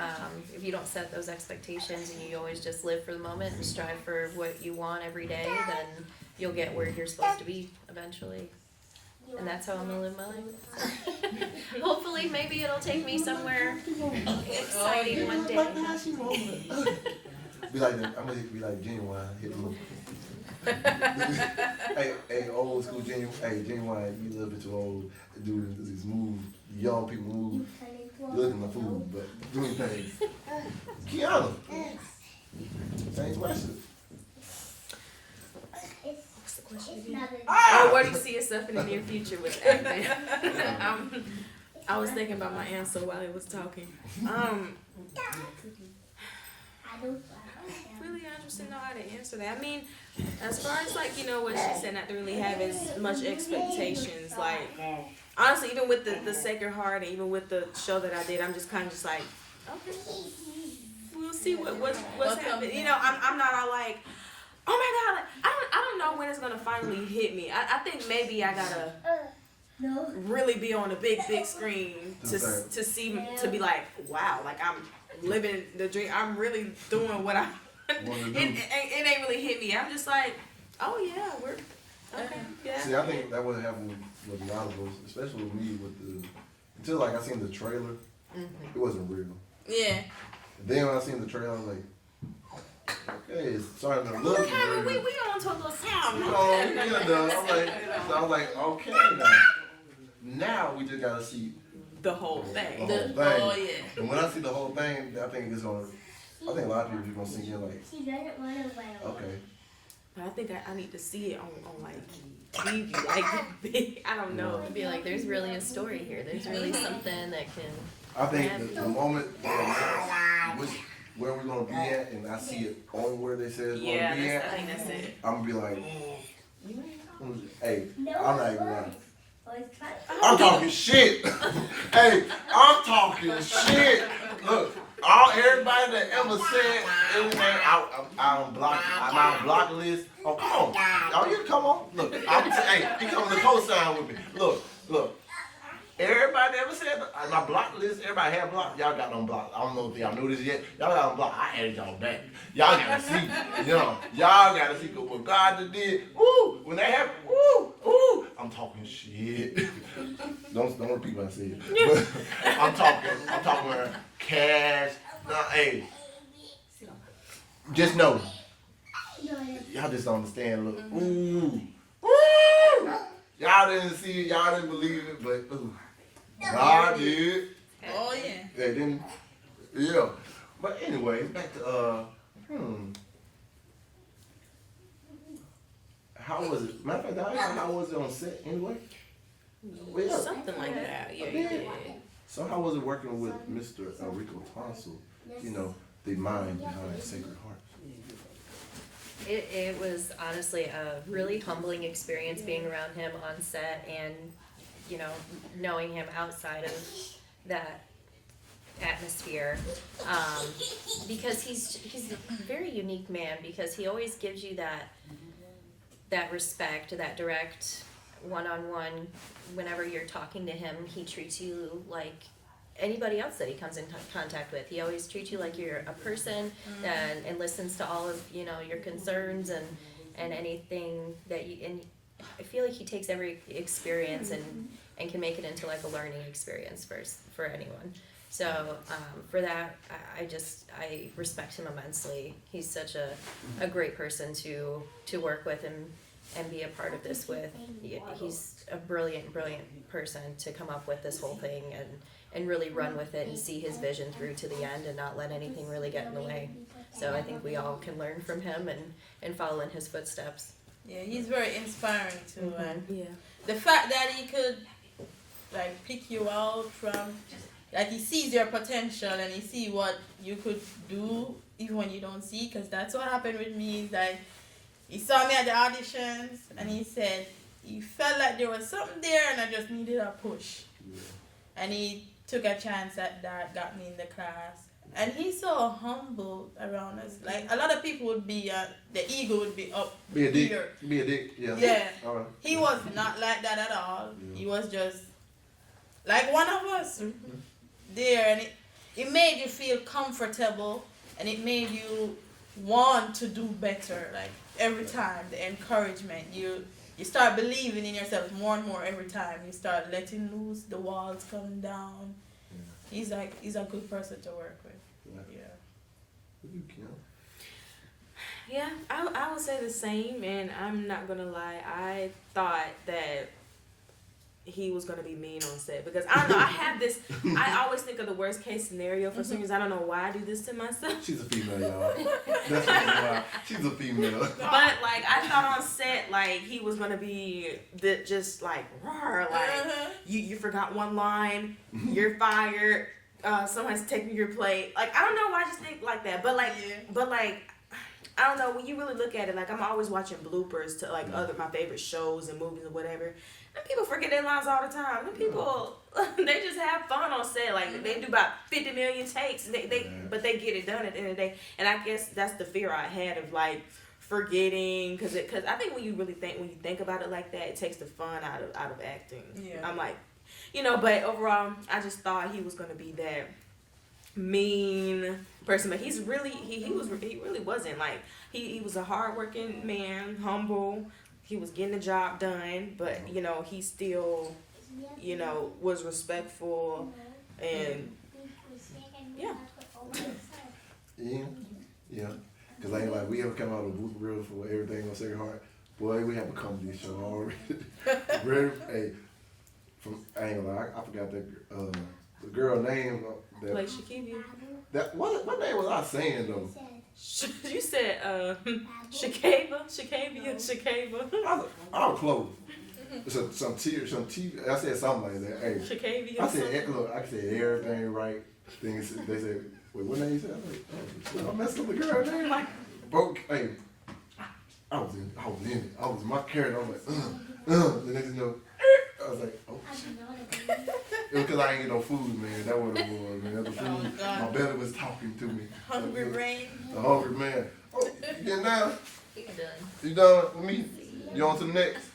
if you don't set those expectations and you always just live for the moment and strive for what you want every day, then you'll get where you're supposed to be eventually. And that's how I'm going to live my life. Hopefully, maybe it'll take me somewhere exciting one day. I'm gonna be like Genuine, hit him up. hey, old school Genuine. Hey, Genuine, you a little bit too old to do this move. Young people move. You're looking like food, but doing things. Kianna, same question. What's the question again? Oh, where do you see yourself in the near future with acting? I was thinking about my answer while he was talking. Really interested to know how to answer that. I mean, as far as like, you know, what she said, not to really have as much expectations. Like, honestly, even with the Sacred Heart and even with the show that I did, I'm just kind of just like, okay, we'll see what's happening. You know, I'm not all like, oh my God, like, I don't know when it's gonna finally hit me. I think maybe I gotta really be on a big screen to see, to be like, wow, like I'm living the dream. I'm really doing what I. It ain't really hit me. I'm just like, oh yeah, we're okay. Yeah. See, I think that would happen with a lot of us, especially with me. Until like I seen the trailer, it wasn't real. Yeah. Then when I seen the trailer, I was like, okay, it's starting to look real. We on to a little sound. I was like, okay, now we just gotta see the whole thing. Oh yeah. And when I see the whole thing, I think a lot of people are gonna sink in like, okay. But I think I need to see it on like TV, like big. I don't know. It'd be like, there's really a story here. There's really something that can. I think the moment where we're gonna be at, and I see it on where they say it's gonna be at, I think that's it. I'm gonna be like, hey, I'm not even lying. I'm talking shit. Hey, I'm talking shit. Look, everybody that ever said anything, I'm on block list. Oh, come on. Oh, you come on. Look, hey, he coming to co-sign with me. Look. Everybody that ever said my block list, everybody had block. Y'all got on block. I don't know if y'all knew this yet. Y'all got on block. I added y'all back. Y'all gotta see. Y'all gotta see what God did. Woo! When that happened, woo! I'm talking shit. Don't repeat what I said. But I'm talking cash. Hey, just know. Y'all just don't understand. Look, ooh. Y'all didn't see it, y'all didn't believe it, but ooh, God did. Oh yeah. They didn't. Yeah. But anyway, back to how was it? Matter of fact, how was it on set anyway? Something like that. Yeah, you did. So how was it working with Mr. Rico Tonsil? You know, the mind behind Sacred Heart. It was honestly a really humbling experience being around him on set and, you know, knowing him outside of that atmosphere, because he's a very unique man, because he always gives you that respect, that direct one-on-one. Whenever you're talking to him, he treats you like anybody else that he comes in contact with. He always treats you like you're a person, and listens to all of, you know, your concerns and anything that you, and I feel like he takes every experience and can make it into like a learning experience for anyone. So for that, I respect him immensely. He's such a great person to work with and be a part of this with. He's a brilliant person to come up with this whole thing and really run with it and see his vision through to the end and not let anything really get in the way. So I think we all can learn from him and follow in his footsteps. Yeah, he's very inspiring too. And Yeah. the fact that he could like pick you out from, like he sees your potential and he see what you could do even when you don't see, because that's what happened with me. Like he saw me at the auditions and he said he felt like there was something there and I just needed a push. Yeah. And he took a chance at that, got me in the class. And he's so humble around us. Like a lot of people would be, the ego would be up Be a dick. here. Be a dick. Yeah. Yeah. All right. He was not like that at all. Yeah. He was just like one of us there, and it made you feel comfortable, and it made you want to do better. Like every time, the encouragement, you start believing in yourself more and more every time. You start letting loose, the walls coming down. Yeah. He's a good person to work with. Yeah. What you, Kianna? Yeah, I would say the same, and I'm not gonna lie. I thought that he was gonna be mean on set, because I don't know. I have this. I always think of the worst case scenario for some reason. I don't know why I do this to myself. She's a female, y'all. That's why. She's a female. But like I thought on set, like he was gonna be just like roar, like you forgot one line, you're fired. Someone's taking your plate. Like I don't know why I just think like that. But like I don't know, when you really look at it, like I'm always watching bloopers to like other my favorite shows and movies and whatever. And people forget their lines all the time. And people they just have fun on set. Like they do about 50 million takes. But they get it done at the end of the day. And I guess that's the fear I had of like forgetting, because I think when you think about it like that, it takes the fun out of acting. Yeah. I'm like, you know, but overall I just thought he was gonna be that mean person, but he really wasn't. Like he was a hardworking man, humble. He was getting the job done, but you know he still, you know, was respectful and yeah. Yeah. Cause I ain't like we ever come out of Booth Real for everything on Sacred Heart. Boy, we have a comedy show already. Hey, I ain't gonna lie, I forgot the girl name. Like Shakibia. That what name was I saying though? You said Shakava. I was close. Some T. I said something like that. Hey, Shakavia. I said everything right. They said, wait, what name you said? I was like, I messed up the girl name. Like, bro, hey, I was in it. I was my character. I was like, the next thing you know, I was like, oh shit. It was because I ain't get no food, man. That what it was, man. The food, my belly was talking to me. Hungry brain. The hungry man. Oh, you getting down? He's done. You done with me? You on to the next?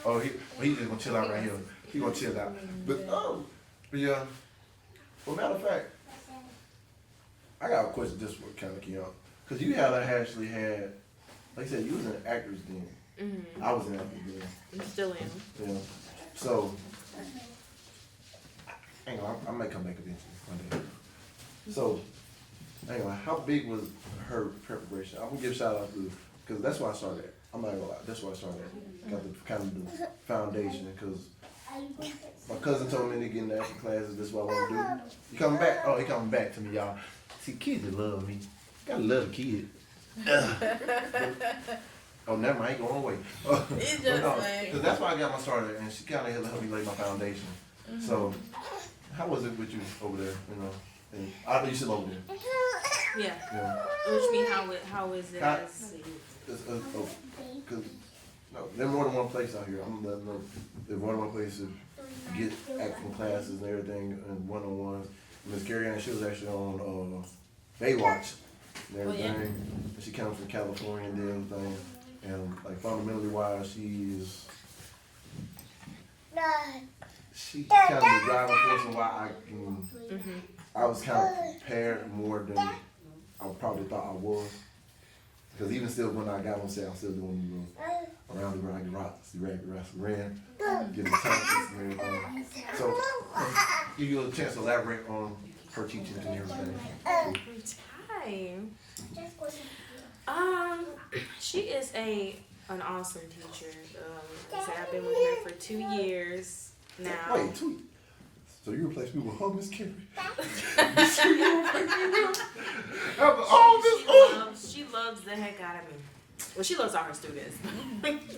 Oh, he just gonna chill out right here. He gonna chill out. But yeah. Well, matter of fact, I got a question just for kind of Kianna, because you actually had, like I said, you was an actor's den. Mm-hmm. I was an actor's den. I'm still in. Yeah. So, hang on, I might come back eventually one day. So, hang on, how big was her preparation? I'm gonna give a shout out to, because that's why I started. I'm not gonna lie, that's why I started. Got the kind of the foundation, because my cousin told me to get into acting classes. This is what I want to do. He coming back? Oh, he coming back to me, y'all. See, kids that love me. Gotta love a kid. Oh, never mind. I ain't going away. It's just like. Because that's why I got my starter, and she kind of helped me lay my foundation. So, how was it with you over there? You know, and I know you still over there. Yeah. Yeah. What you mean? How is it? How- As, Cause no, there's more than one place out here. I'm letting know there's more than one place to get acting classes and everything and one-on-ones. Miss Kianna, she was actually on Baywatch and everything. And she comes from California and everything. And like fundamentally wise, she kind of the driving force of why I was kind of prepared more than I probably thought I was. Because even still, when I got on set, I'm still doing around the Rocky Rocks, the Rocky Rocks ran, getting the tactics and everything. So, give you a chance to elaborate on her teaching and everything. Hi. She is an awesome teacher. Like I said, I've been with her for 2 years now. Wait, 2. So you replaced me with her, Miss Carrie? She loves the heck out of me. Well, she loves all her students,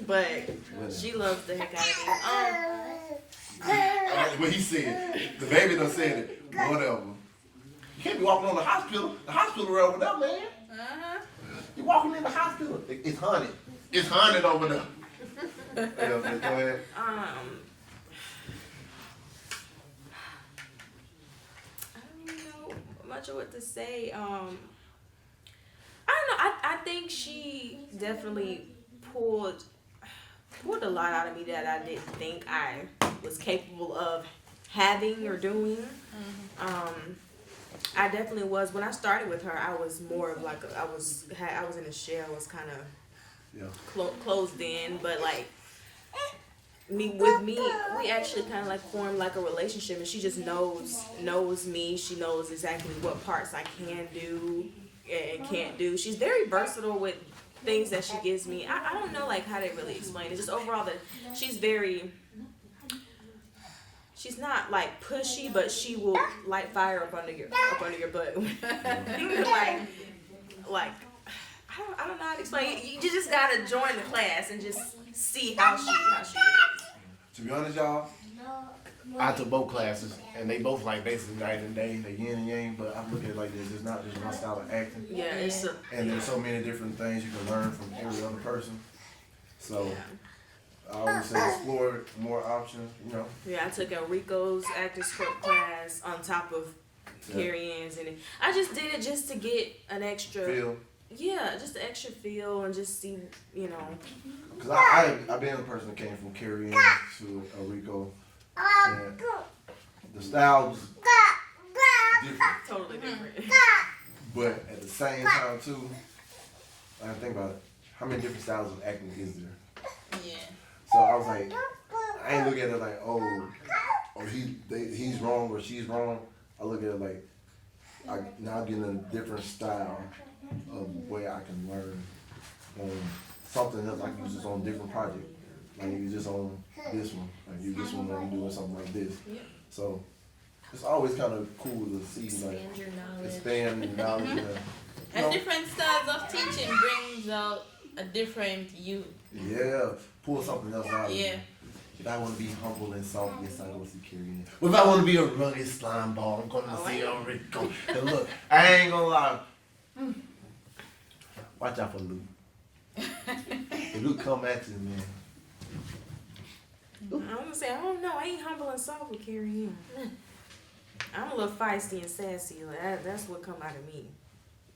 but she loves the heck out of me. What he said, the baby done said it. Whatever. You can't be walking on the hospital. The hospital right over there, man. You're walking in the hospital. It's haunted. It's haunted over there. Yeah, go ahead. I don't even know much of what to say. I don't know. I think she definitely pulled a lot out of me that I didn't think I was capable of having or doing. I definitely was. When I started with her, I was more of like I was in a shell. I was kind of closed in, but like me, we actually kind of like formed like a relationship, and she just knows me. She knows exactly what parts I can do and can't do. She's very versatile with things that she gives me. I don't know like how to really explain it. Just overall that she's not like pushy, but she will light fire up under your butt. like I don't know how to explain it. You just gotta join the class and just see how she is. To be honest, y'all, I took both classes, and they both like basically night and day, they yin and yang. But I look at it like this: it's not just one style of acting. Yeah, and there's so many different things you can learn from every other person. So I always say explore more options. You know. Yeah, I took Enrico's acting script class on top of Carrie Ann's, and I just did it just to get an extra feel. Yeah, just an extra feel and just see, you know. Because I've been the person that came from Carrie Ann to Enrico, and the style was different. Totally different. But at the same time too, I think about it, how many different styles of acting is there? Yeah. So I was like, I ain't look at it like, he's wrong or she's wrong. I look at it like, now getting a different style of way I can learn on something else I can use this on a different project. Like you just on this one, like you this one when you're doing something like this. So it's always kind of cool to see like expand your knowledge. And different styles of teaching brings out a different you. Yeah, pull something else out of you. Yeah. If I want to be humble and soft, yes, I go see Carrie Ann. Well, if I want to be a rugged slime ball, I'm going to see Enrico. And look, I ain't going to lie. Watch out for Luke. If Luke come at you, man. I'm going to say, I don't know. I ain't humble and soft with Carrie Ann. I'm a little feisty and sassy. Like, that's what come out of me.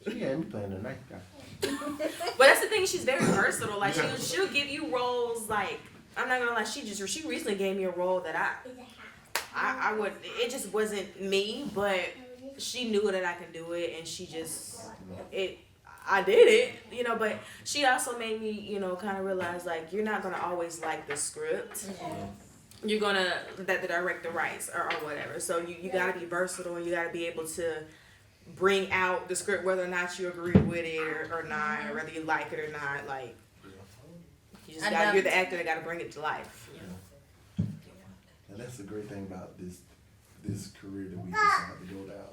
She had me playing the nice guy. But that's the thing. She's very versatile. Like, she'll give you roles like, I'm not gonna lie, she recently gave me a role that I would, it just wasn't me, but she knew that I could do it, and I did it, you know, but she also made me, you know, kind of realize, like, you're not gonna always like the script. You're gonna, that the director writes, or whatever, so you gotta be versatile, and you gotta be able to bring out the script whether or not you agree with it or not, or whether you like it or not, like, you're the actor that got to bring it to life. Yeah. And that's the great thing about this career that we decided to go down.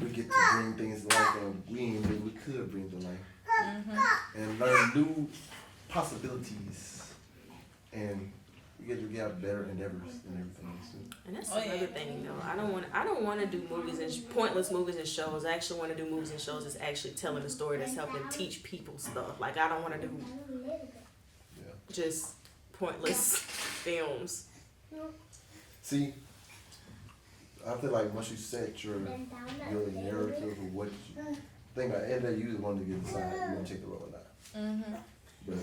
We get to bring things to life that we ain't knew we could bring to life. And learn new possibilities. And we get better endeavors and everything else too. And that's Oh, yeah. another thing, though. I don't want to do movies and pointless movies and shows. I actually want to do movies and shows that's actually telling a story that's helping teach people stuff. Like I don't want to do just pointless films. See, I feel like once you set your narrative of what you think about it, that you the one to get decide if you want to take the role or not. Mm-hmm. But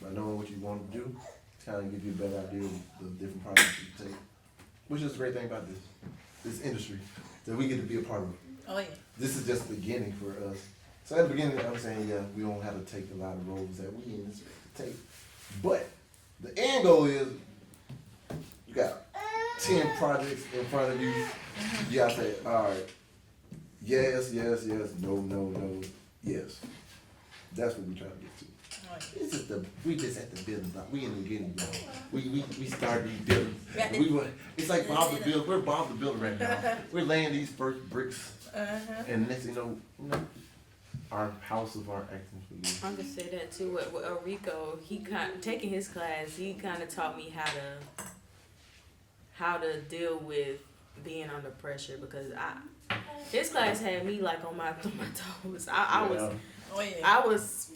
by knowing what you want to do, kind of give you a better idea of the different projects you can take. Which is the great thing about this industry that we get to be a part of. Oh yeah. This is just the beginning for us. So at the beginning, I'm saying, yeah, we don't have to take a lot of roles that we didn't expect to take. But the end goal is you got 10 projects in front of you. You gotta say, all right, yes, no, yes. That's what we try to get to. It's just we just at the building block. We in the beginning, y'all. We started these buildings. It's like Bob the Builder. We're Bob the Builder right now. We're laying these first bricks, and next thing you know, our house of art acting for you. I'm gonna say that too. With Rico, taking his class, he kind of taught me how to deal with being under pressure because his class had me like on my toes. I was.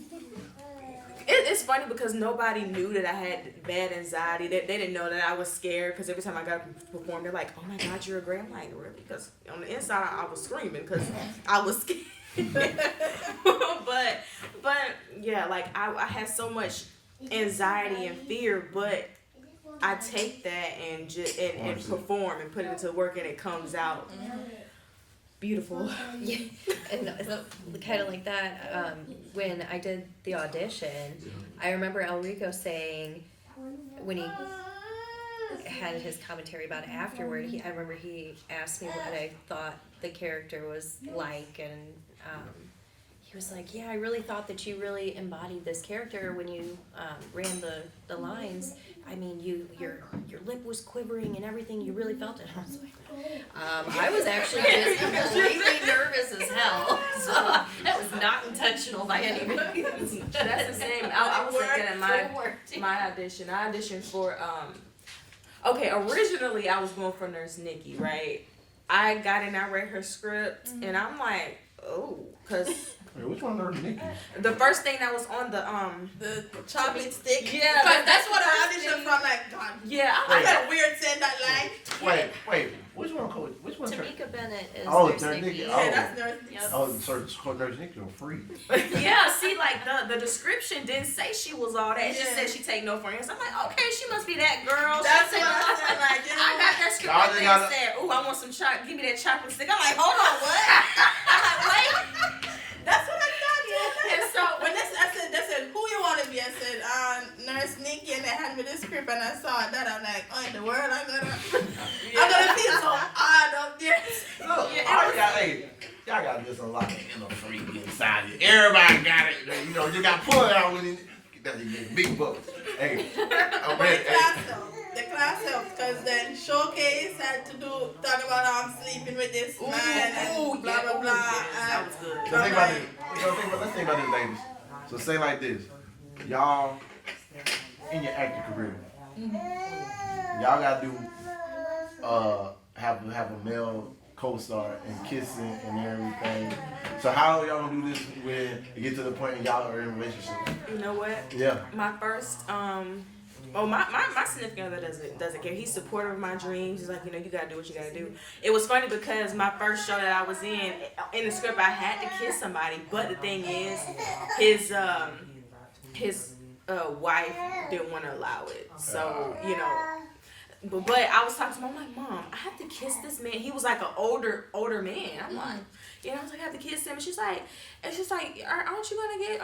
It's funny because nobody knew that I had bad anxiety. They didn't know that I was scared because every time I got up and performed, they're like, "Oh my God, you're a great." I'm like, really? Because on the inside, I was screaming because I was scared. but yeah, like I had so much anxiety and fear, but I take that and perform and put it into work, and it comes out beautiful. Yeah, and kind of like that. When I did the audition, I remember El Rico saying when he had his commentary about it afterward. I remember he asked me what I thought the character was like, and he was like, "Yeah, I really thought that you really embodied this character when you ran the lines. I mean, your lip was quivering and everything. You really felt it." I was like, I was actually just completely nervous as hell. So that was not intentional by any means. That's the same. I was thinking at my audition. I auditioned for originally I was going for Nurse Nikki, right? I got in, I read her script, and I'm like, oh, because Wait, which one Nurse Nikki? the first thing that was on the chocolate stick. Yeah, Because that's what I first auditioned thing. from. Like, God, Yeah, I got weird saying that line. Wait, which one, Coach? Which one? Tamika Bennett is Oh, Nurse Nurse Nikki. Nikki. Yeah, that's nurse. Yep. Oh, sorry, it's called Nurse Nikki on free. yeah. See, like the description didn't say she was all that. It just Yeah. said she take no for an answer. I'm like, okay, she must be that girl. That's She what take I no- said. Like, you know, I got that script Y'all right just there and gotta- said, "Ooh, I want some chocolate. Give me that chocolate stick." I'm like, hold on, what? I'm like, wait. that's what I thought. And so When they said, who you want to be? I said, Nurse Nikki, and they had me the script, and I saw that. I'm like, oh, in the world, I'm gonna feel so odd up there. Look, Yeah, y'all got just a lot of inner freak inside you. Everybody got it. You know, you got to pull it out when you get big bucks. Hey, The class helped, because then Showcase had to talk about sleeping with this man and blah, blah, blah. That was good. So think about this. Let's think about this, ladies. So say like this. Y'all, in your acting career, y'all got to have a male co-star and kissing and everything. So how y'all gonna do this when you get to the point and y'all are in a relationship? You know what? Yeah. My first my significant other doesn't care. He's supportive of my dreams. He's like, you gotta do what you gotta do. It was funny because my first show that I was in the script I had to kiss somebody, but the thing is, his wife didn't want to allow it. So but I was talking to him. I'm like, Mom, I have to kiss this man. He was like an older man. I'm like, I was like, I have to kiss him. And she's like, aren't you gonna get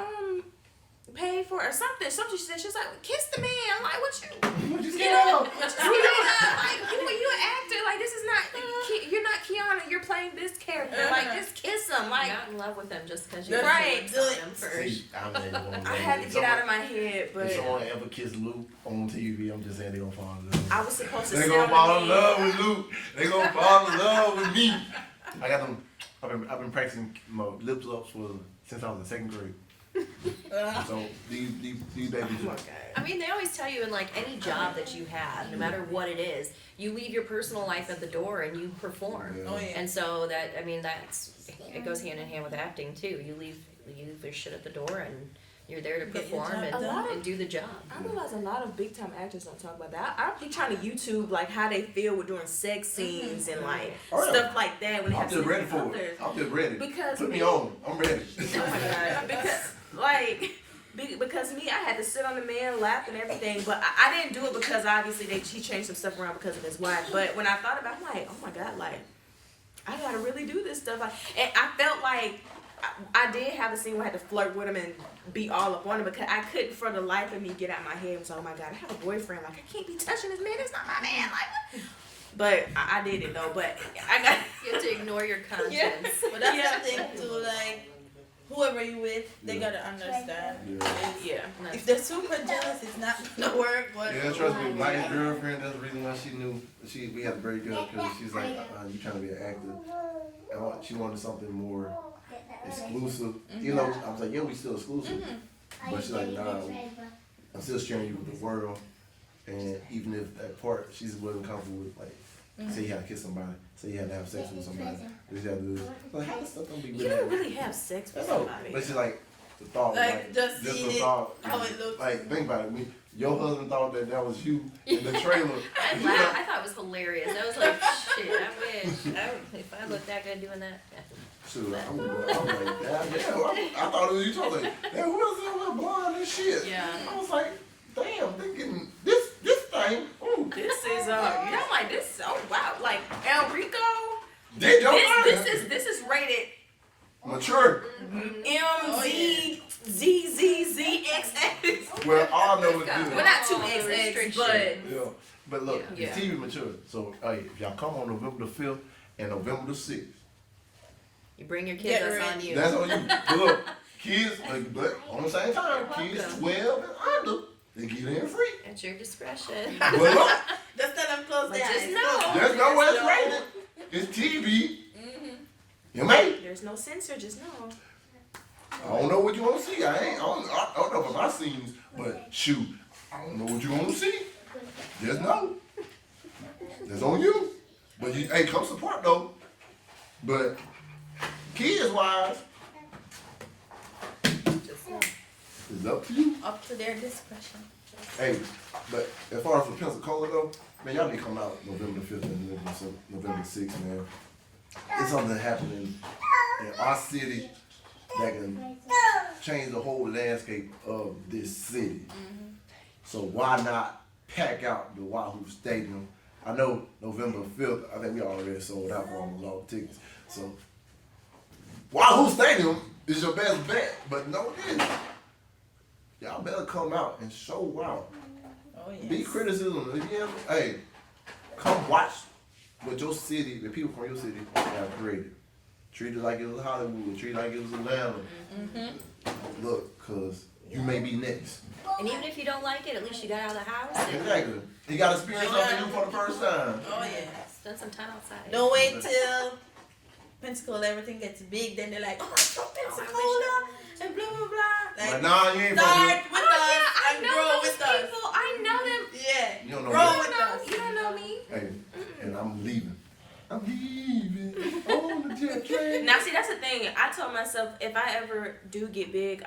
paid for it or something? Something she said. She's like, kiss the man. I'm like, what you What you know? like, you an actor. Like, this is not, you're not Kianna. You're playing this character. Like, just kiss him. Like, Not in love with him just because you Right. do him first. See, I'm never gonna I had to get out of my head, but If someone ever kiss Luke on TV, I'm just saying they gonna fall in love. I was supposed to They sit gonna on fall the in bed. love with Luke. They gonna fall in love with me. I got them. I've been practicing my lip ups since I was in second grade. So these babies. Oh my God. I mean, they always tell you in like any job that you have, no matter what it is, you leave your personal life at the door and you perform. Oh yeah. And so that, I mean, it goes hand in hand with acting too. You leave your shit at the door and you're there to Get your perform job done. and do the job. I realize a lot of big time actors don't talk about that. I be trying to YouTube like how they feel with doing sex scenes and like stuff like that when they I'm have just ready for others. it. I'm just ready. Because Put me on. I'm ready. Oh my God. Because me, I had to sit on the man lap and everything, but I didn't do it because obviously he changed some stuff around because of his wife. But when I thought about it, I'm like, oh my God, like I gotta really do this stuff. Like, and I felt like I did have a scene where I had to flirt with him and be all up on him because I couldn't for the life of me get out my head and say, oh my God, I have a boyfriend. Like, I can't be touching this man. It's not my man. Like, but I did it though. But I got You have to ignore your conscience. Yeah. But that's the thing too, like whoever you with, they gotta understand. yeah. If they're super jealous, it's not gonna work. But Yeah, trust me, my ex-girlfriend, that's the reason why she knew we had to break up, because she's like, you trying to be an actor. And she wanted something more exclusive. You know, I was like, yeah, we still exclusive. But she's like, nah, I'm still sharing you with the world. And even if that part, she wasn't comfortable with, like, say you had to kiss somebody, say you had to have sex with somebody, you had to do this. Like, how does stuff don't be You don't really have sex with somebody. But she's like, the thought, Like, just the see it, thought, how it looks. like, think about it. Your husband thought that was you in the trailer. I laughed. I thought it was hilarious. I was like, shit, I wish. If I looked that good doing that. Shoot, I'm like, damn, I thought it was you talking like, damn, who else is with blonde and shit? Yeah. I was like, damn, they getting this thing. Ooh, This is I'm like this. Oh wow, like Enrico. they don't This is rated mature. MZZZXX. Well, all I know is Well, good. not 2XX, but Yeah, but look, Yeah. it's TV mature. So, hey, if y'all come on November the 5th and November the 6th, You bring your kids, Get that's ready. on you. that's on you. But look, kids, but on the same time, kids welcome. 12 and under, they get in free. At your discretion. But look, Just tell them close But their just eyes. know. there's no way it's rated. It's TV. You may. there's no censor. Just know. I don't know what you want to see. I don't know for my scenes, but shoot, I don't know what you want to see. Just know. That's on you. But you, hey, come support though. But kids wise, Just know. it's up to you. Up to their discretion. Hey, but as far as for Pensacola though, man, y'all need to come out November the 5th and November the 6th, man. It's something that happened in our city that can change the whole landscape of this city. So why not pack out the Wahoo Stadium? I know November 5th, I think we already sold out for almost all the tickets. So Wahoo Stadium is your best bet, but know this. Y'all better come out and show out. Oh yeah. Be criticism. Again, hey, come watch what your city, the people from your city have created. Treat it like it was Hollywood. Treat it like it was Atlanta. Look, cause you may be next. And even if you don't like it, at least you got out of the house and Exactly. You got to experience something new for the first time. Oh yeah. spend some time outside. Don't wait till Pensacola everything gets big, then they're like, oh, I'm from Pensacola and blah blah blah. Like, But nah, you ain't start from with Oh, us yeah, I and know grow those with us. people. I know them. Yeah. You don't know grow that. with us. You don't know me. Hey, and I'm leaving. I'm leaving on the jet train. Now, see, that's the thing. I told myself if I ever do get big,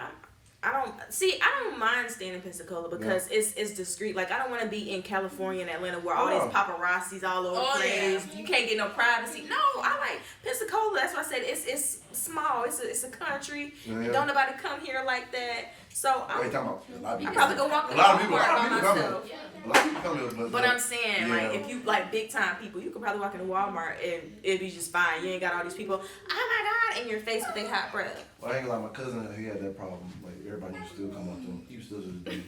I don't mind staying in Pensacola because it's discreet. Like, I don't want to be in California and Atlanta where all these paparazzis all over the place. Yeah. You can't get no privacy. No, I like Pensacola. That's why I said it's small. It's a country. Yeah. Don't nobody come here like that. So Wait, talking about a lot of I people. probably go walk A in lot of people Walmart by come here. myself. A lot of people come here, But I'm saying, like, Yeah. if you like big time people, you could probably walk into Walmart and it'd be just fine. You ain't got all these people, oh my God, in your face with their hot breath. Well, I ain't gonna lie, my cousin, he had that problem. Like, everybody used to still come up to him. He was still just be.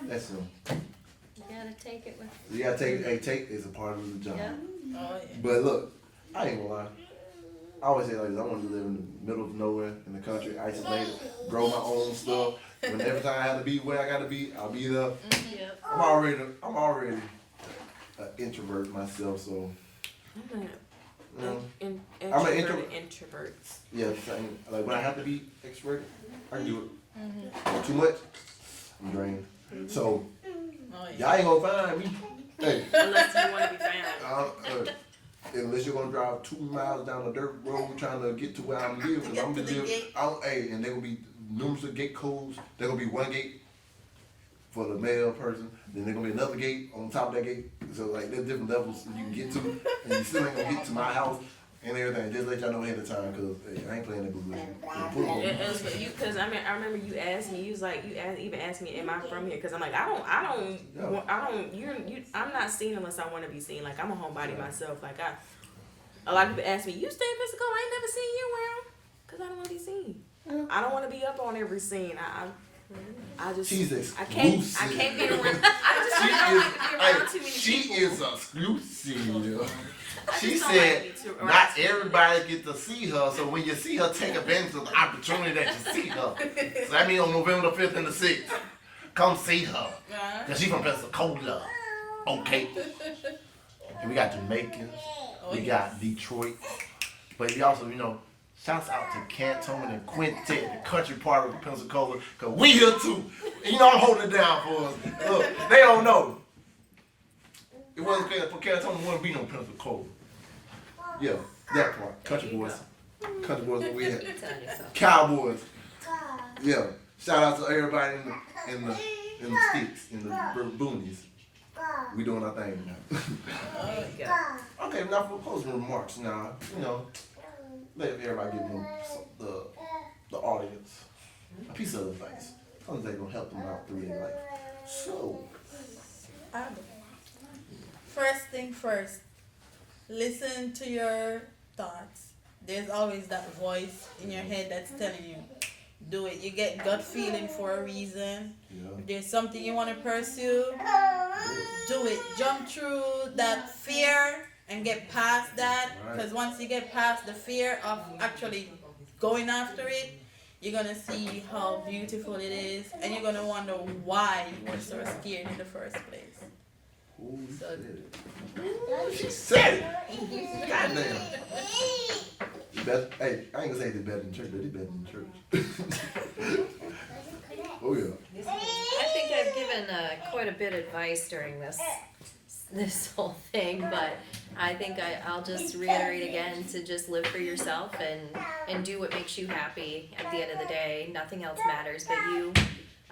That's him. You gotta take it with. You gotta take is a part of the job. Yeah. Oh yeah. But look, I ain't gonna lie. I always say like this, I want to live in the middle of nowhere, in the country, isolated, grow my own stuff. When every time I have to be where I gotta be, I'll be there. Yep. I'm already an introvert myself, so I'm an Extroverted introverts. Yeah, same. Like when I have to be extroverted, I can do it. Too much, I'm drained. So y'all ain't gonna find me. Hey, Unless you want to be found. unless you're gonna drive 2 miles down the dirt road trying to get to where I'm living, Get I'm to gonna the live. gate. Hey, and there gonna be numerous of gate codes. There gonna be one gate for the male person. Then there gonna be another gate on top of that gate. So like there's different levels you can get to, and you still ain't gonna get to my house and everything. Just let y'all know ahead of time, cause hey, I ain't playing that blue. Because I remember you asked me. You was like, even asked me, am I from here? Because I'm like, I'm not seen unless I want to be seen. Like I'm a homebody myself. Like a lot of people ask me, you stay in Pensacola? I ain't never seen you around. Cause I don't want to be seen. I don't want to be up on every scene. I just She's exclusive. I can't be around. I just don't like to be around too many She people. is exclusive. She just don't said like to be around not too many everybody get to see her, so when you see her, take advantage of the opportunity that you see her. So that means on November the 5th and the 6th, come see her. Cause she from Pensacola. Okay. And we got Jamaicans, we got Detroit, but we also, shouts out to Canton and Quintet, the country part of Pensacola, cause we here too. And I'm holding it down for us. Look, they don't know. It wasn't for Canton, it wouldn't be no Pensacola. Yeah, that part. Country boys. Country boys what we had. Cowboys. Yeah. Shout out to everybody in the sticks, in the boonies. We doing our thing now. Okay, now for closing remarks now, let everybody give them the audience a piece of advice. Something that's gonna help them out through their life. So, First thing first, listen to your thoughts. There's always that voice in your head that's telling you, do it. You get gut feeling for a reason. yeah. If there's something you want to pursue, do it. Jump through that fear and get past that. Because once you get past the fear of actually going after it, you're going to see how beautiful it is. And you're going to wonder why you were so scared in the first place. Ooh, So- she said it. Goddamn. Hey, I ain't gonna say they better than church, but they better than church. Oh yeah. I think I've given quite a bit of advice during this whole thing, but I think I'll just reiterate again to just live for yourself and do what makes you happy. At the end of the day, nothing else matters but you.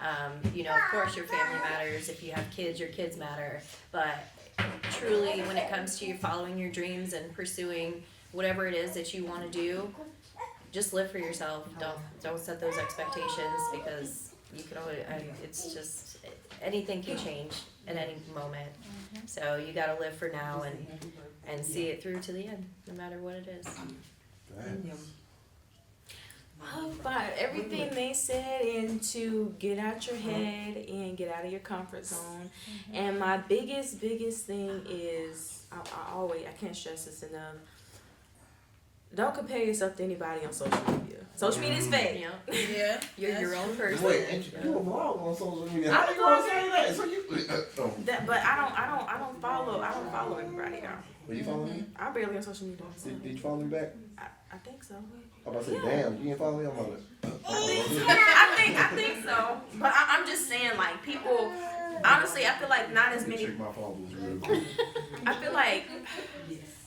Of course your family matters. If you have kids, your kids matter. But truly, when it comes to you following your dreams and pursuing whatever it is that you want to do, just live for yourself. Don't set those expectations, because you can always. It's just anything can change at any moment. So you got to live for now and see it through to the end, no matter what it is. But everything they said, and to get out your head and get out of your comfort zone. And my biggest thing is, I can't stress this enough. Don't compare yourself to anybody on social media. Social media is fake. Yeah. You're your own person. Wait, ain't you do a vlog on social media? How you gonna say that? So you, But I don't follow everybody though. Were you following me? I'm barely on social media. Did you follow me back? I think so. I'm about to say, damn, you ain't follow me? I'm like, I think so. But I'm just saying, like, people, honestly, I feel like not as many. check my followers real quick. I feel like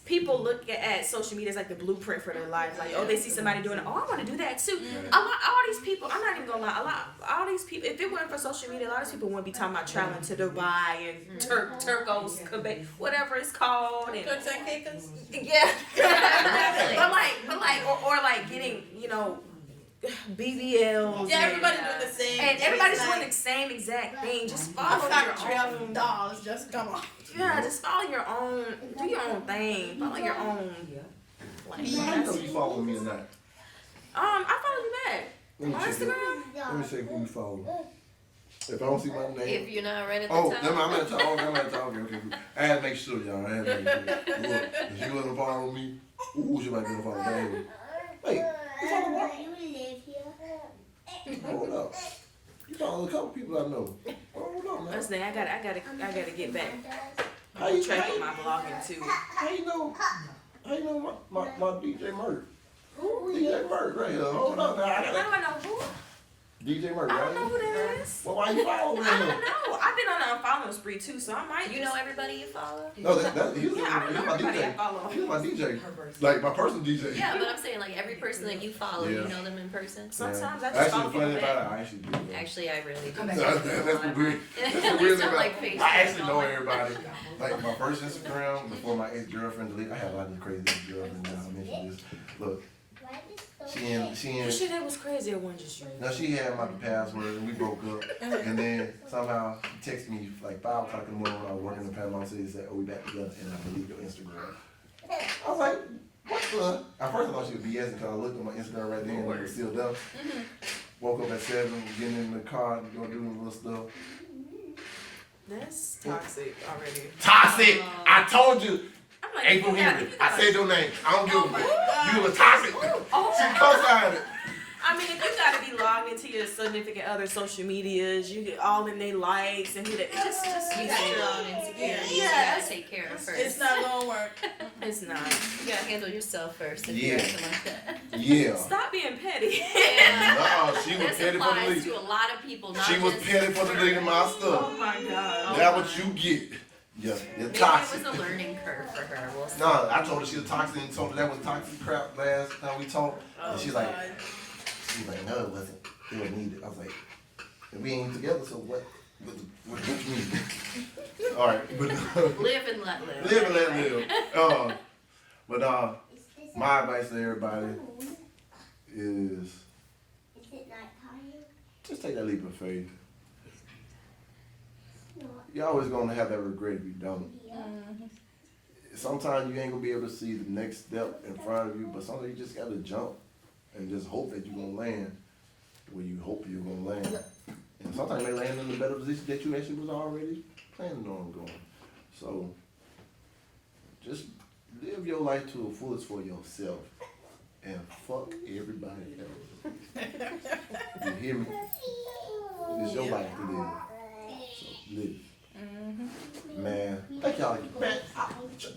people look at social media as like the blueprint for their life. Like, oh, they see somebody doing it. Oh, I want to do that too. All these people, I'm not even gonna lie. All these people, if it weren't for social media, a lot of people wouldn't be talking about traveling to Dubai and Turcos, Quebec, whatever it's called. And, Turks and Caicos. yeah. but like, or like getting, BBLs. Yeah, everybody doing the same. And everybody's doing like the same exact thing. Just a follow factory your of own. dolls. Just come on. Yeah, just follow your own. Do your own thing. Follow your own. Like, How you know you following me or not? I follow you back Let me on check it. Instagram. Let me check who you follow. If I don't see my name. If you're not right at the Oh, top. I'm at the top. Okay. I had to make sure, y'all. I had to make sure. Look, if you wasn't following me, ooh, she might be following me. Wait, you follow what? Hold up. You follow a couple people I know. Hold up, man. Listen, I gotta get back. How you Track of my vlogging too. How you know? How you know my DJ Murk? DJ Murk right here. Hold up now. How do I know who? DJ Murk, I right? don't know who that is. Well, why you following I him? don't know. I've been on an unfollowing spree too, so I might. You know everybody you follow? No, he's Yeah, I don't know my everybody I DJ. follow. He's my DJ. Like my personal DJ. Yeah, but I'm saying like every person that you follow, Yeah. you know them in person. Sometimes I just Actually, follow the funny people about back. it, I actually do. Though. Actually, I really do. That's the weird. That's the At weird least thing I'm like about Facebook. I actually know everybody. Like my first Instagram before my ex-girlfriend deleted. I had a lot of crazy ex-girlfriends. Now I mentioned this. Look, she Well, shit, that was crazy. It wasn't just you. now she had my password and we broke up. And then somehow she texted me like 5 o'clock in the morning when I was working in Panama City and said, "Oh, we back together," and I deleted your Instagram. I was like, what the? At first I thought she was BSing because I looked at my Instagram right there and it was still there. Woke up at 7, getting in the car, go doing little stuff. That's toxic already. Toxic! I told you! I'm like, April you gotta- Henry. you I gotta- said your name. I don't give a my fuck. God. You were toxic. She co-signed it. I mean, if you gotta be logged into your significant other social medias, you get all in their likes and hit it. Just You got your own insecurities. You Yeah. gotta take care of first. It's not gonna work. it's not. You gotta handle yourself first if Yeah. you're acting like that. Yeah. Stop being petty. Yeah. No, she was This petty for the applies lead. to a lot of people, not She was just petty for the lead of my Oh stuff. my god. That's what you get. Yeah, you're Maybe toxic. it was a learning curve for her. We'll see. No, I told her she was toxic and told her that was toxic crap last time we talked. Oh, And she's like, no, it wasn't. It was needed. I was like, we ain't together, so what you mean? All right, but Live and let live. live and let live. But my advice to everybody is just take that leap of faith. You're always gonna have that regret if you don't. Sometimes you ain't gonna be able to see the next step in front of you, but sometimes you just gotta jump and just hope that you're gonna land where you hope you're gonna land. And sometimes you may land in a better position that you actually was already planning on going. So just live your life to the fullest for yourself and fuck everybody else. You hear me? It's your life to live. So live. Man, thank y'all. Man,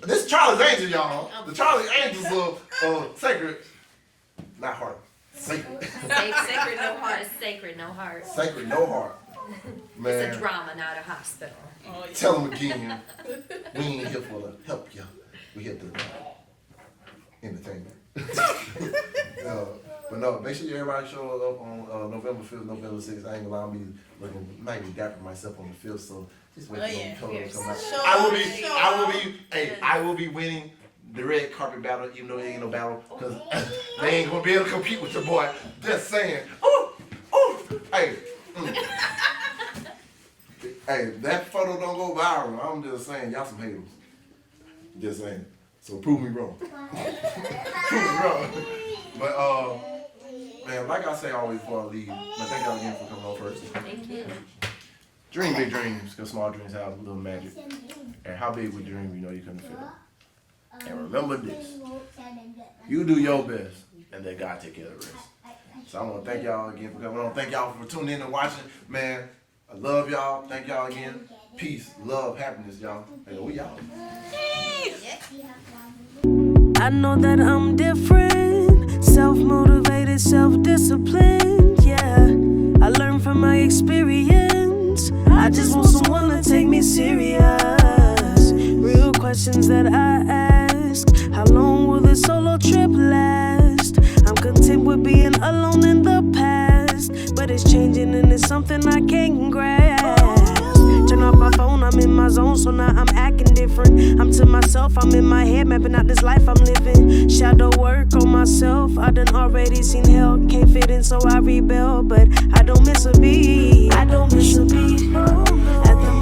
this Charlie's Angels, y'all. The Charlie's Angels of sacred, not heart. Sacred. Sacred, no heart. It's sacred, no heart. Sacred, no heart. Man, It's a drama, not a hospital. Oh, yeah. tell them again. We ain't here for to help you. We here to entertain you. But no, make sure everybody show up on November 5th, November 6th. I ain't gonna allow me looking, might be dapping myself on the 5th, so just wait Oh, for yeah. them to come out. Show I will be winning the red carpet battle, even though it ain't no battle, because they ain't gonna be able to compete with your boy. Just saying. Ooh, ooh, hey. Hey, that photo don't go viral. I'm just saying, y'all some haters. Just saying. So prove me wrong. Prove me wrong. But man, like I say always before I leave, man, thank y'all again for coming on first. Thank you. Dream big dreams, because small dreams have a little magic. And how big we dream, you know you couldn't feel it. And remember this, you do your best, and let God take care of the rest. So I want to thank y'all again for coming on. Thank y'all for tuning in and watching. Man, I love y'all. Thank y'all again. Peace, love, happiness, y'all. And we out. I know that I'm different, self-motivated, self-disciplined, yeah. I learned from my experience. I just want someone to take me serious. Real questions that I ask. How long will this solo trip last? I'm content with being alone in the past, but it's changing and it's something I can't grasp. Turn off my phone, I'm in my zone, so now I'm acting different. I'm to myself, I'm in my head, mapping out this life I'm living. Shadow work on myself, I done already seen hell. Can't fit in, so I rebel, but I don't miss a beat. I don't miss a beat.